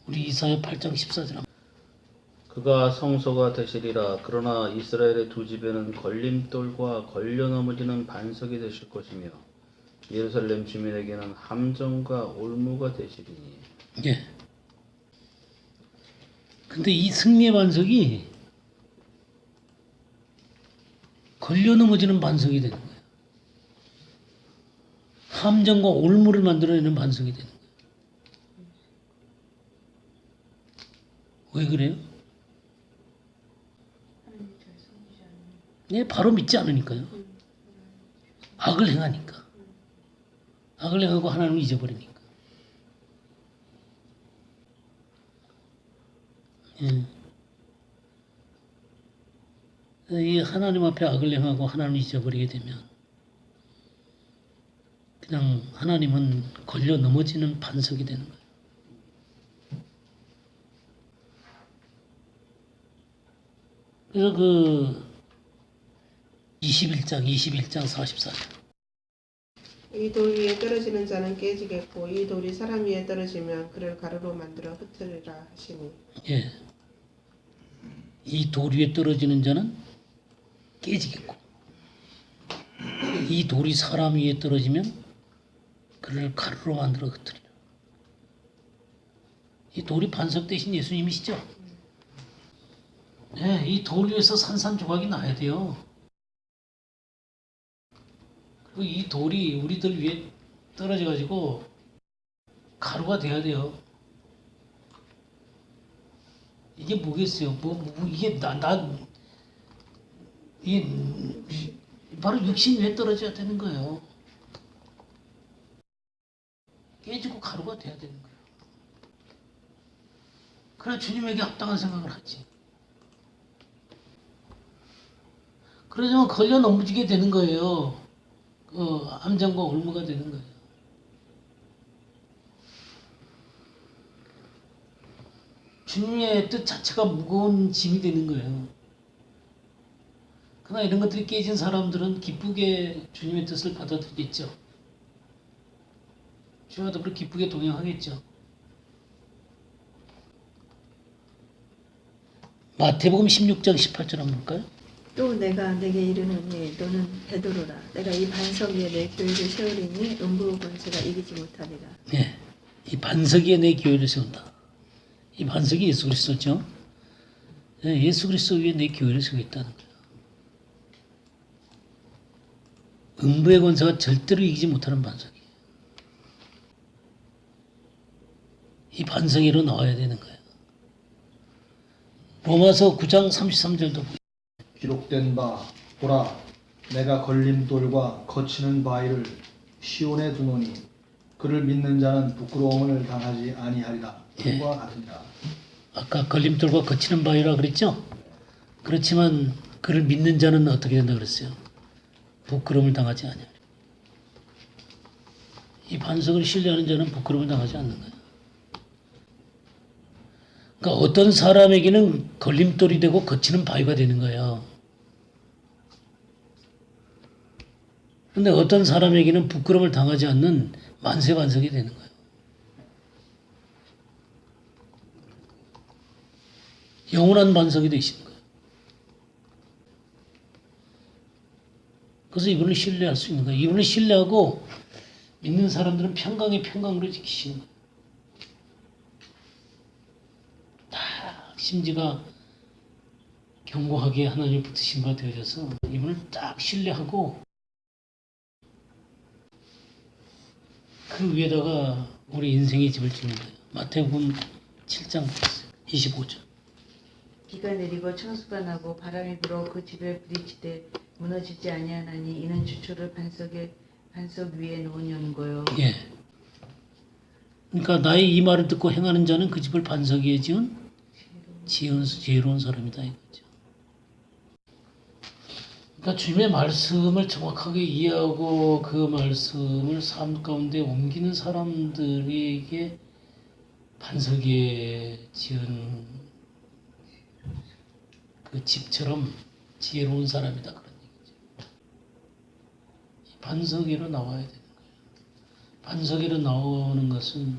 우리 이사야 8장 14절. 그가 성소가 되시리라. 그러나 이스라엘의 두 집에는 걸림돌과 걸려 넘어지는 반석이 되실 것이며 예루살렘 주민에게는 함정과 올무가 되시리니. 예. 근데 이 승리의 반석이 걸려 넘어지는 반석이 되는 거예요. 함정과 올무를 만들어내는 반석이 되는 거예요. 왜 그래요? 네, 바로 믿지 않으니까요. 악을 행하니까. 악을 행하고 하나님을 잊어버리니까. 예. 이 하나님 앞에 악을 행하고 하나님을 잊어버리게 되면 그냥 하나님은 걸려 넘어지는 반석이 되는 거예요. 그래서 21장 44절. 이 돌 위에 떨어지는 자는 깨지겠고 이 돌이 사람 위에 떨어지면 그를 가루로 만들어 흩으리라 하시니. 예. 이 돌 위에 떨어지는 자는 깨지겠고 이 돌이 사람 위에 떨어지면 그를 가루로 만들어 흩으리라. 이 돌이 반석 대신 예수님이시죠? 네, 이 돌 위에서 산산조각이 나야 돼요. 그리고 이 돌이 우리들 위에 떨어져 가지고 가루가 돼야 돼요. 이게 뭐겠어요? 이게 이게 바로 육신 위에 떨어져야 되는 거예요. 깨지고 가루가 돼야 되는 거예요. 그래 주님에게 합당한 생각을 하지. 그러지만 걸려 넘어지게 되는 거예요. 함정과 올무가 되는 거예요. 주님의 뜻 자체가 무거운 짐이 되는 거예요. 그러나 이런 것들이 깨진 사람들은 기쁘게 주님의 뜻을 받아들이겠죠. 주와 더불어 기쁘게 동행하겠죠. 마태복음 16장 18절 한번 볼까요? 또 내가 내게 이르노니 너는 베드로라. 내가 이 반석 위에 내 교회를 세우리니 음부 권세가 이기지 못하리라. 네, 이 반석 위에 내 교회를 세운다. 이 반석이 예수 그리스도죠. 예수 그리스도 위에 내 교회를 세우고 있다는 거예요. 음부의 권세가 절대로 이기지 못하는 반석이에요. 이 반석 위로 나와야 되는 거예요. 로마서 9장 33절도 기록된 바 보라 내가 걸림돌과 거치는 바위를 시온에 두노니 그를 믿는 자는 부끄러움을 당하지 아니하리라. 그와 같으니라. 아까 걸림돌과 거치는 바위라 그랬죠? 그렇지만 그를 믿는 자는 어떻게 된다 그랬어요? 부끄러움을 당하지 아니하리라. 이 반석을 신뢰하는 자는 부끄러움을 당하지 않는 거예요. 그러니까 어떤 사람에게는 걸림돌이 되고 거치는 바위가 되는 거예요. 그런데 어떤 사람에게는 부끄러움을 당하지 않는 만세 반석이 되는 거예요. 영원한 반석이 되시는 거예요. 그래서 이분을 신뢰할 수 있는 거예요. 이분을 신뢰하고 믿는 사람들은 평강의 평강으로 지키시는 거예요. 딱 심지가 견고하게 하나님 붙으신 바 되어져서 이분을 딱 신뢰하고 그 위에다가 우리 인생의 집을 짓는 거예요. 마태복음 7장 25절. 비가 내리고 창수가 나고 바람이 불어 그 집에 부딪히되 무너지지 아니하나니 이는 주초를 반석 위에 놓은 연고요. 예. 그러니까 나의 이 말을 듣고 행하는 자는 그 집을 반석 위에 지은 지혜로운 사람이다 이거죠. 그러니까 주님의 말씀을 정확하게 이해하고 그 말씀을 삶 가운데 옮기는 사람들에게 반석 위에 지은 그 집처럼 지혜로운 사람이다 그런 얘기죠. 이 반석 위로 나와야 되는 거예요. 반석 위로 나오는 것은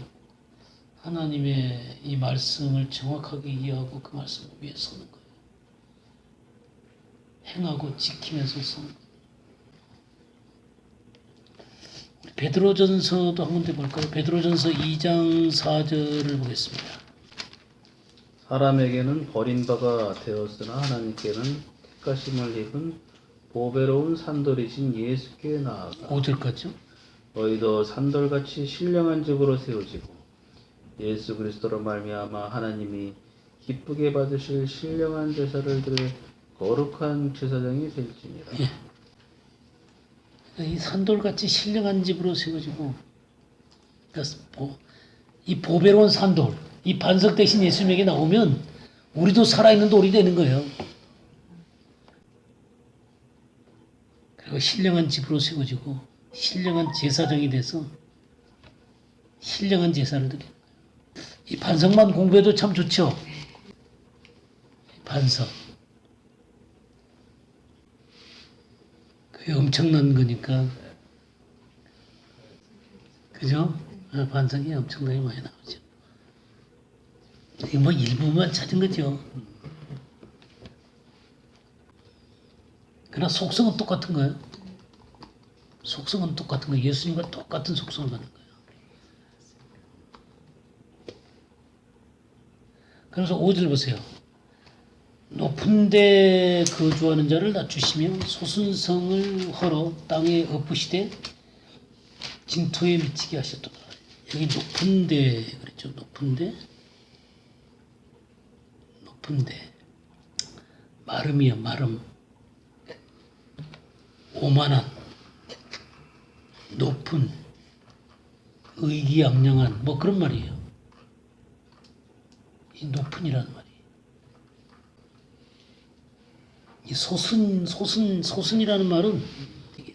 하나님의 이 말씀을 정확하게 이해하고 그 말씀 위에 서는 거예요. 행하고 지키면서 서는 거예요. 베드로전서도 한 군데 볼까요? 베드로전서 2장 4절을 보겠습니다. 사람에게는 버림바가 되었으나 하나님께는 택하심을 입은 보배로운 산돌이신 예수께 나아가 5절까지요? 너희도 산돌같이 신령한 집으로 세워지고 예수 그리스도로 말미암아 하나님이 기쁘게 받으실 신령한 제사를 드릴 거룩한 제사장이 될지니라. 이 산돌같이 신령한 집으로 세워지고, 그러니까 이 보배로운 산돌, 이 반석 대신 예수님에게 나오면 우리도 살아있는 돌이 되는 거예요. 그리고 신령한 집으로 세워지고 신령한 제사장이 돼서 신령한 제사를 드리는 거예요. 이 반석만 공부해도 참 좋죠. 반석. 그게 엄청난 거니까. 그죠? 반석이 엄청나게 많이 나오죠. 이게 뭐 일부만 찾은 거죠. 그러나 속성은 똑같은 거예요. 속성은 똑같은 거예요. 예수님과 똑같은 속성을 갖는 거예요. 그래서 5절 보세요. 높은 데 거주하는 자를 낮추시며 소순성을 헐어 땅에 엎으시되 진토에 미치게 하셨도다. 여기 높은 데 그랬죠. 높은 데. 마름이요. 마름. 오만한, 높은, 의기양양한 뭐 그런 말이에요. 이 높은이라는 말이. 이 소순이라는 말은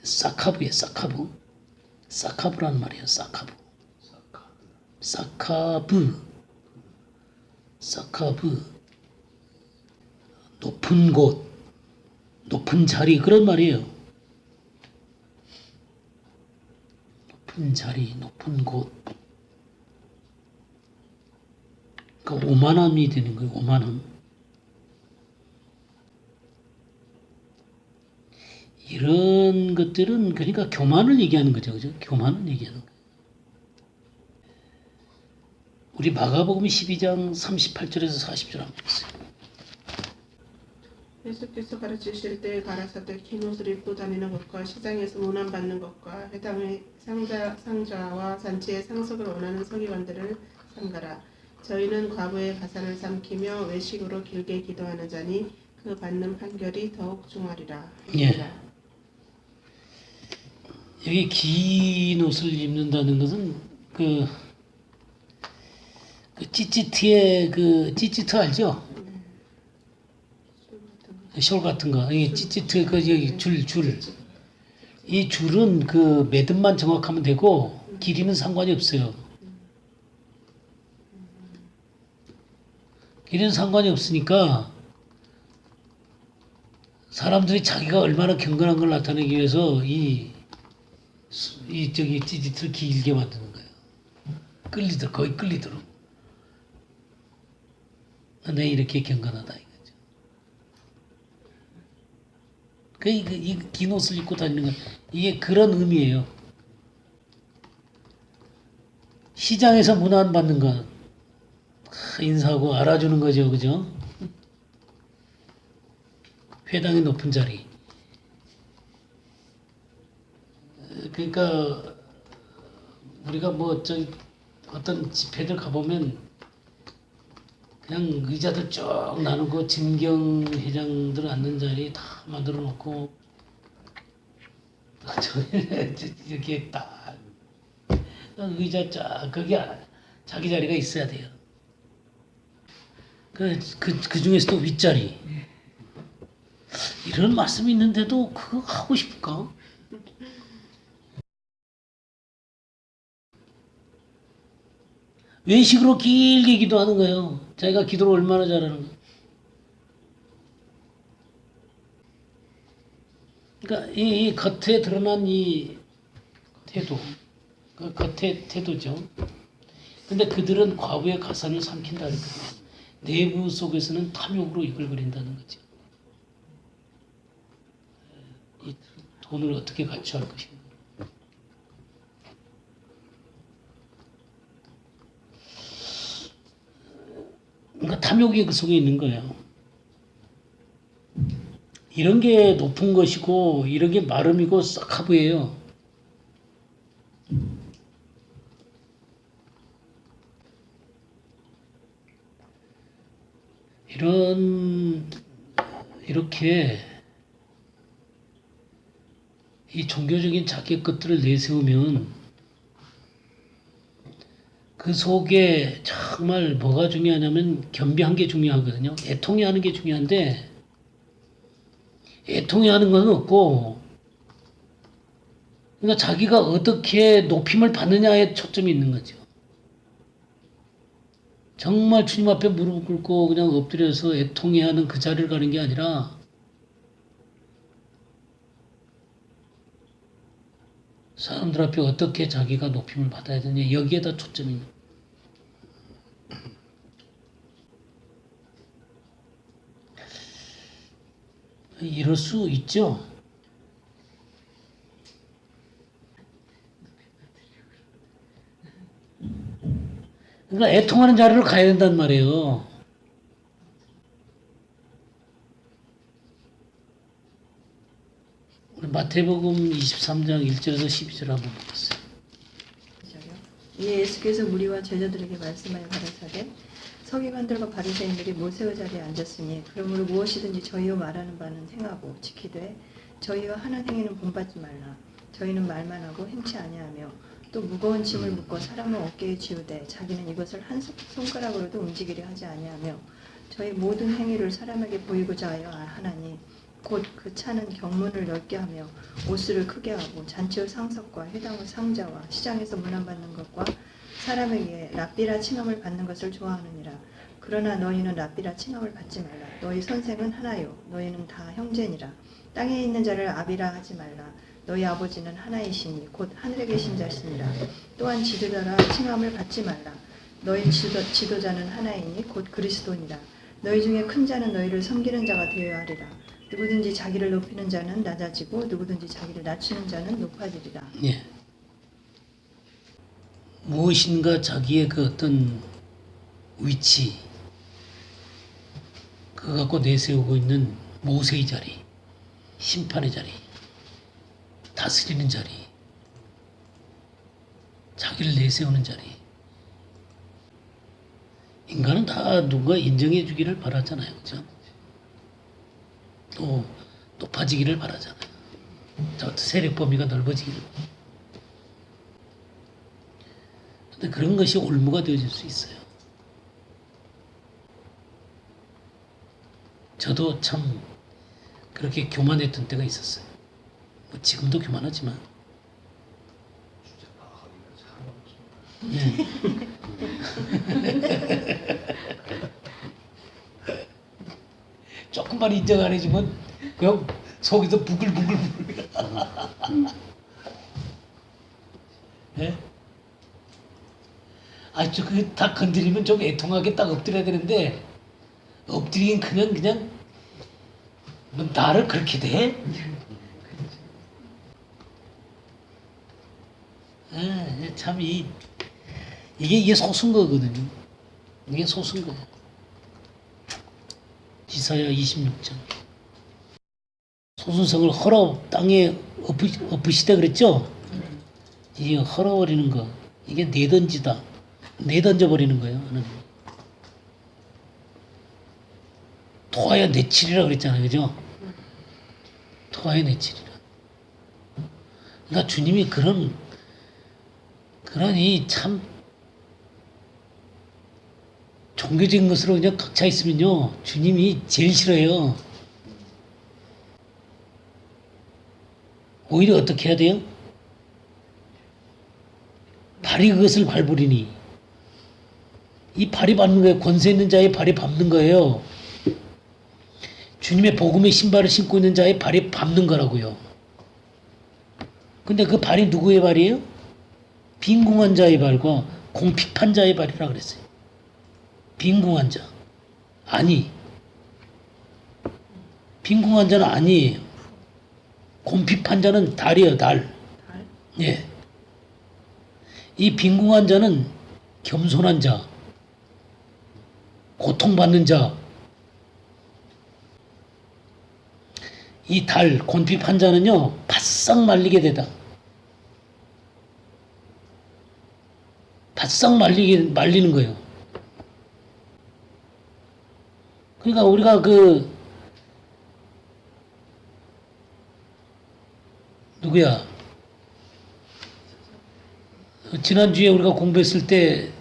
사카브예요. 사카브라는 말이에요. 사카브. 높은 곳, 높은 자리 그런 말이에요. 높은 자리, 높은 곳. 그러니까 오만함이 되는 거예요. 오만함. 이런 것들은 그러니까 교만을 얘기하는 거죠. 그죠? 교만을 얘기하는 거예요. 우리 마가복음 12장 38절에서 40절 한번 보세요. 예수께서 가르치실 때 가라사대 긴 옷을 입고 다니는 것과 시장에서 문안받는 것과 회당의 상좌와 잔치의 상석을 원하는 서기관들을 삼가라. 저희는 과부의 가사를 삼키며 외식으로 길게 기도하는 자니 그 받는 판결이 더욱 중하리라. 예. 여기 긴 옷을 입는다는 것은 그 찌찌트의 그 찌찌트 알죠? 숄 같은 거. 이 찌찌트 그 여기 줄. 이 줄은 그 매듭만 정확하면 되고 길이는 상관이 없어요. 길이는 상관이 없으니까 사람들이 자기가 얼마나 경건한 걸 나타내기 위해서 이 저기 찌찌트를 길게 만드는 거예요. 거의 끌리도록. 내 이렇게 경건하다 이거죠. 이 긴 옷을 입고 다니는 건 이게 그런 의미예요. 시장에서 문안 받는 것, 인사하고 알아주는 거죠, 그죠? 회당의 높은 자리. 그러니까 우리가 뭐 어떤 집회들 가보면 그냥 의자들 쭉 나누고 진경회장들 앉는 자리 다 만들어 놓고 이렇게 딱 의자 쫙 거기 자기 자리가 있어야 돼요. 그 중에서도 윗자리. 이런 말씀이 있는데도 그거 하고 싶을까? 외식으로 길게 기도하는 거예요. 자기가 기도를 얼마나 잘하는 거. 그러니까 이 겉에 드러난 이 태도, 그 겉의 태도죠. 근데 그들은 과부의 가산을 삼킨다 그랬거든요. 내부 속에서는 탐욕으로 이끌거린다는 거죠. 이 돈을 어떻게 가치할 것인가. 그러니까 탐욕이 그 속에 있는 거예요. 이런 게 높은 것이고 이런 게 마름이고 싹하부예요. 이렇게 이 종교적인 자기의 것들을 내세우면 그 속에 정말 뭐가 중요하냐면 겸비한 게 중요하거든요. 애통해 하는 게 중요한데 애통해 하는 건 없고 그러니까 자기가 어떻게 높임을 받느냐에 초점이 있는 거죠. 정말 주님 앞에 무릎 꿇고 그냥 엎드려서 애통해 하는 그 자리를 가는 게 아니라 사람들 앞에 어떻게 자기가 높임을 받아야 되냐 여기에다 초점이 있는 거예요. 이럴 수 있죠. 그러니까 애통하는 자리로 가야 된단 말이에요. 우리 마태복음 23장 1절에서 12절 한번 보겠어요. 이에 예수께서 무리와 제자들에게 말씀하여 가라사대 서기관들과 바리새인들이 모세의 자리에 앉았으니 그러므로 무엇이든지 저희와 말하는 바는 행하고 지키되 저희와 하는 행위는 본받지 말라. 저희는 말만 하고 행치 아니하며 또 무거운 짐을 묶어 사람을 어깨에 지우되 자기는 이것을 한 손가락으로도 움직이려 하지 아니하며 저희 모든 행위를 사람에게 보이고자 하여 하나니 곧 그 차는 경문을 넓게 하며 옷을 크게 하고 잔치의 상석과 회당의 상자와 시장에서 문안받는 것과 사람에게 랍비라 칭함을 받는 것을 좋아하느니라. 그러나 너희는 랍비라 칭함을 받지 말라. 너희 선생은 하나요. 너희는 다 형제니라. 땅에 있는 자를 아비라 하지 말라. 너희 아버지는 하나이시니 곧 하늘에 계신 자시니라. 또한 지도자라 칭함을 받지 말라. 너희 지도자는 하나이니 곧 그리스도니라. 너희 중에 큰 자는 너희를 섬기는 자가 되어야 하리라. 누구든지 자기를 높이는 자는 낮아지고 누구든지 자기를 낮추는 자는 높아지리라. 예. 무엇인가 자기의 그 어떤 위치, 그거 갖고 내세우고 있는 모세의 자리, 심판의 자리, 다스리는 자리, 자기를 내세우는 자리. 인간은 다 누군가 인정해 주기를 바라잖아요. 그죠? 또 높아지기를 바라잖아요. 저 세력 범위가 넓어지기를. 근데 그런 것이 올무가 되어질 수 있어요. 저도 참 그렇게 교만했던 때가 있었어요. 뭐 지금도 교만하지만. 네. 조금만 인정 안 해주면 그냥 속에서 부글부글. 네? 아, 저 그게 다 건드리면 좀 애통하게 딱 엎드려야 되는데 엎드리긴 그냥 뭐 나를 그렇게 돼? 아, 참 이게 소순 거거든요. 이게 소순 거예요. 이사야 26장. 소순성을 헐어 땅에 엎으시다 그랬죠? 이게 헐어버리는 거. 이게 내던지다. 내던져버리는 거예요. 하나님. 토하여 내치리라 그랬잖아요. 그죠? 토하여 내치리라. 그러니까 주님이 그런 이 참 종교적인 것으로 그냥 각차 있으면요. 주님이 제일 싫어요. 오히려 어떻게 해야 돼요? 발이 그것을 밟으리니. 이 발이 밟는 거예요. 권세 있는 자의 발이 밟는 거예요. 주님의 복음의 신발을 신고 있는 자의 발이 밟는 거라고요. 근데 그 발이 누구의 발이에요? 빈궁한 자의 발과 공핍한 자의 발이라 그랬어요. 빈궁한 자. 아니. 빈궁한 자는 아니에요. 공핍한 자는 달이에요, 달. 예. 이 빈궁한 자는 겸손한 자, 고통받는 자. 이 달, 곤핍한 자는요, 바싹 말리게 되다. 바싹 말리는 거예요. 그러니까 우리가 누구야? 지난주에 우리가 공부했을 때,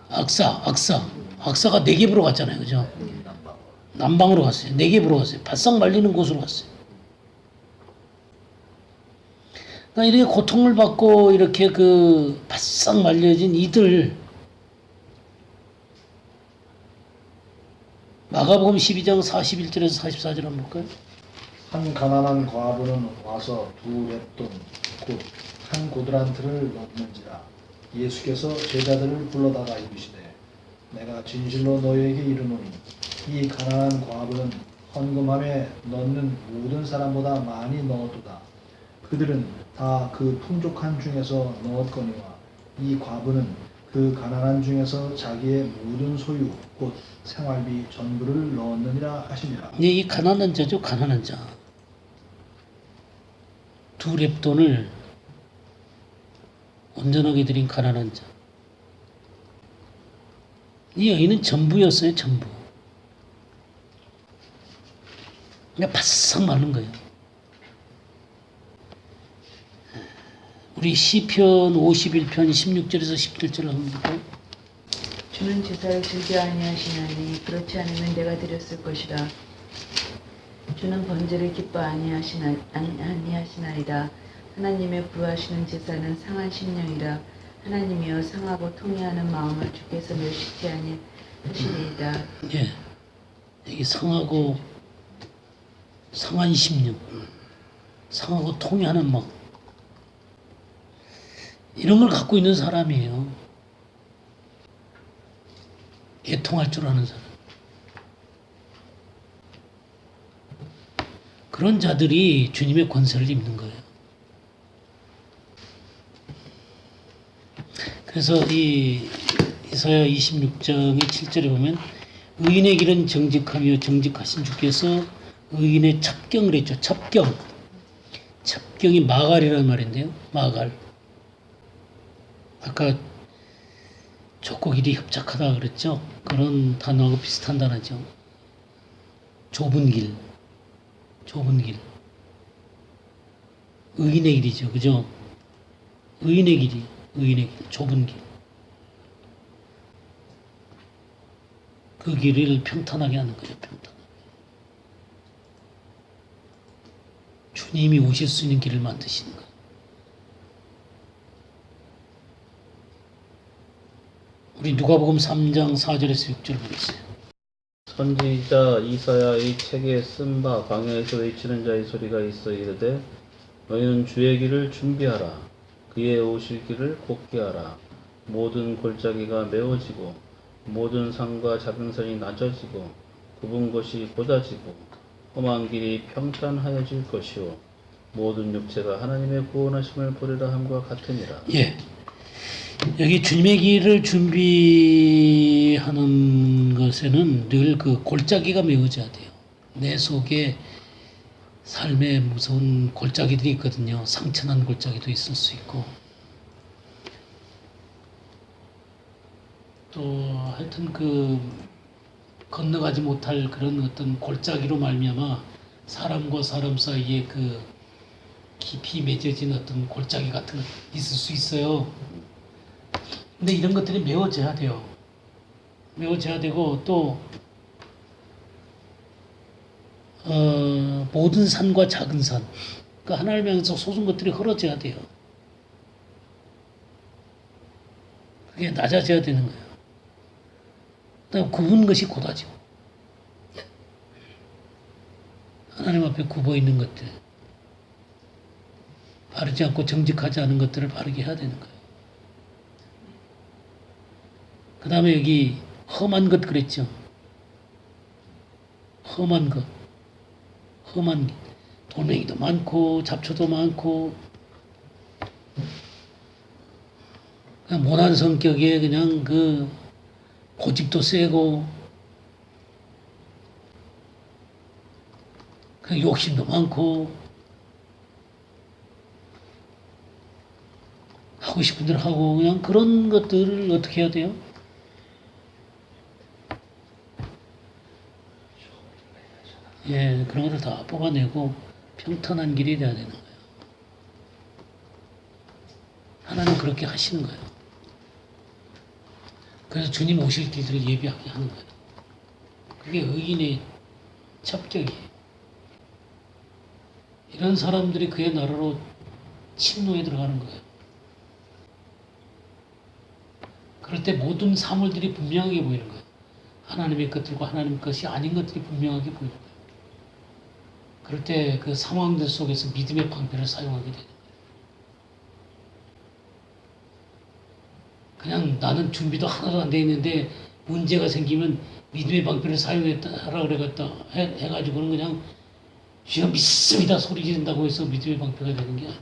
악사가 네겝으로 갔잖아요. 그죠? 남방으로 갔어요. 네겝으로 갔어요. 바싹 말리는 곳으로 갔어요. 그러니까 이렇게 고통을 받고 이렇게 바싹 말려진 이들, 마가복음 12장 41절에서 44절 한번 볼까요? 한 가난한 과부는 와서 두 랩돈 곧 한 고드란트를 넣는지라. 예수께서 제자들을 불러다가 이르시되 내가 진실로 너희에게 이르노니 이 가난한 과부는 헌금함에 넣는 모든 사람보다 많이 넣었도다. 그들은 다 그 풍족한 중에서 넣었거니와 이 과부는 그 가난한 중에서 자기의 모든 소유 곧 생활비 전부를 넣었느니라 하시니라. 예, 이 가난한 자죠, 가난한 자. 두 랩돈을 온전하게 드린 가난한 자. 이 여인은 전부였어요, 전부. 그냥 바싹 마른 거예요. 우리 시편 51편 16절에서 17절 한번 볼까요? 주는 제사를 즐겨 아니하시나니 그렇지 않으면 내가 드렸을 것이라. 주는 번제를 기뻐 아니하시나이다. 하나님의 구하시는 제사는 상한 심령이라. 하나님이여 상하고 통회하는 마음을 주께서 멸시치 아니하시리이다. 예, 이게 상한 심령, 상하고 통회하는 마음, 이런 걸 갖고 있는 사람이에요. 애통할 줄 아는 사람. 그런 자들이 주님의 권세를 입는 거예요. 그래서 이 이사야 26장의 7절에 보면 의인의 길은 정직하며 정직하신 주께서 의인의 첩경을 했죠. 첩경. 첩경이 마갈이라는 말인데요. 마갈. 아까 좁고 길이 협착하다 그랬죠. 그런 단어하고 비슷한 단어죠. 좁은 길. 좁은 길. 의인의 길이죠. 그죠? 의인의 길이. 의인의 길. 좁은 길. 그 길을 평탄하게 하는 거죠. 평탄하게. 주님이 오실 수 있는 길을 만드시는 거예요. 우리 누가복음 3장 4절에서 6절 보겠어요. 선지자 이사야의 책에 쓴 바 광야에서 외치는 자의 소리가 있어 이르되 너희는 주의 길을 준비하라. 그의 오실 길을 곧게 하라. 모든 골짜기가 메워지고 모든 산과 작은 산이 낮아지고 굽은 곳이 곧아지고 험한 길이 평탄하여질 것이요 모든 육체가 하나님의 구원하심을 보리라 함과 같으니라. 예. 여기 주님의 길을 준비하는 것에는 늘 그 골짜기가 메워져야 돼요. 내 속에 삶에 무서운 골짜기들이 있거든요. 상처난 골짜기도 있을 수 있고. 또 하여튼 그 건너가지 못할 그런 어떤 골짜기로 말미암아 사람과 사람 사이에 그 깊이 맺어진 어떤 골짜기 같은 거 있을 수 있어요. 근데 이런 것들이 메워져야 돼요. 메워져야 되고 또 모든 산과 작은 산, 그러니까 하나님을 향해서 솟은 것들이 흐려져야 돼요. 그게 낮아져야 되는 거예요. 그다음 굽은 것이 곧아지고 하나님 앞에 굽어 있는 것들, 바르지 않고 정직하지 않은 것들을 바르게 해야 되는 거예요. 그 다음에 여기 험한 것 그랬죠. 험한 것. 험한 길. 돌멩이도 많고 잡초도 많고 그냥 모난 성격에 그냥 그 고집도 세고 그냥 욕심도 많고 하고 싶은 대로 하고 그냥 그런 것들을 어떻게 해야 돼요? 예, 그런 것을 다 뽑아내고 평탄한 길이 돼야 되는 거예요. 하나님 그렇게 하시는 거예요. 그래서 주님 오실 길들을 예비하게 하는 거예요. 그게 의인의 첩격이에요. 이런 사람들이 그의 나라로 침노에 들어가는 거예요. 그럴 때 모든 사물들이 분명하게 보이는 거예요. 하나님의 것들과 하나님 것이 아닌 것들이 분명하게 보이는 거예요. 그럴 때 그 상황들 속에서 믿음의 방패를 사용하게 되는 거예요. 그냥 나는 준비도 하나도 안 돼 있는데 문제가 생기면 믿음의 방패를 사용하라 그래갔다 해가지고는 그냥 쥐가 믿습니다 소리 지른다고 해서 믿음의 방패가 되는 게 아니에요.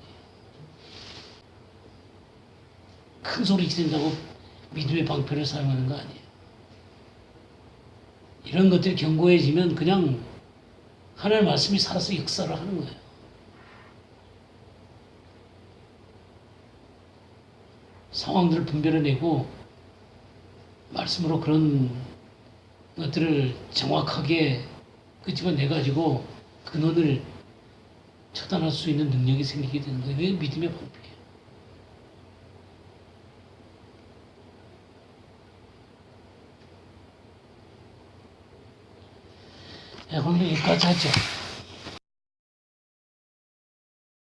큰 소리 지른다고 믿음의 방패를 사용하는 거 아니에요. 이런 것들이 견고해지면 그냥 하나님의 말씀이 살아서 역사를 하는 거예요. 상황들을 분별해내고 말씀으로 그런 것들을 정확하게 끄집어내가지고 근원을 처단할 수 있는 능력이 생기게 되는 거예요. 그게 믿음의 방패예요. 예, 오늘 여기까지 하죠.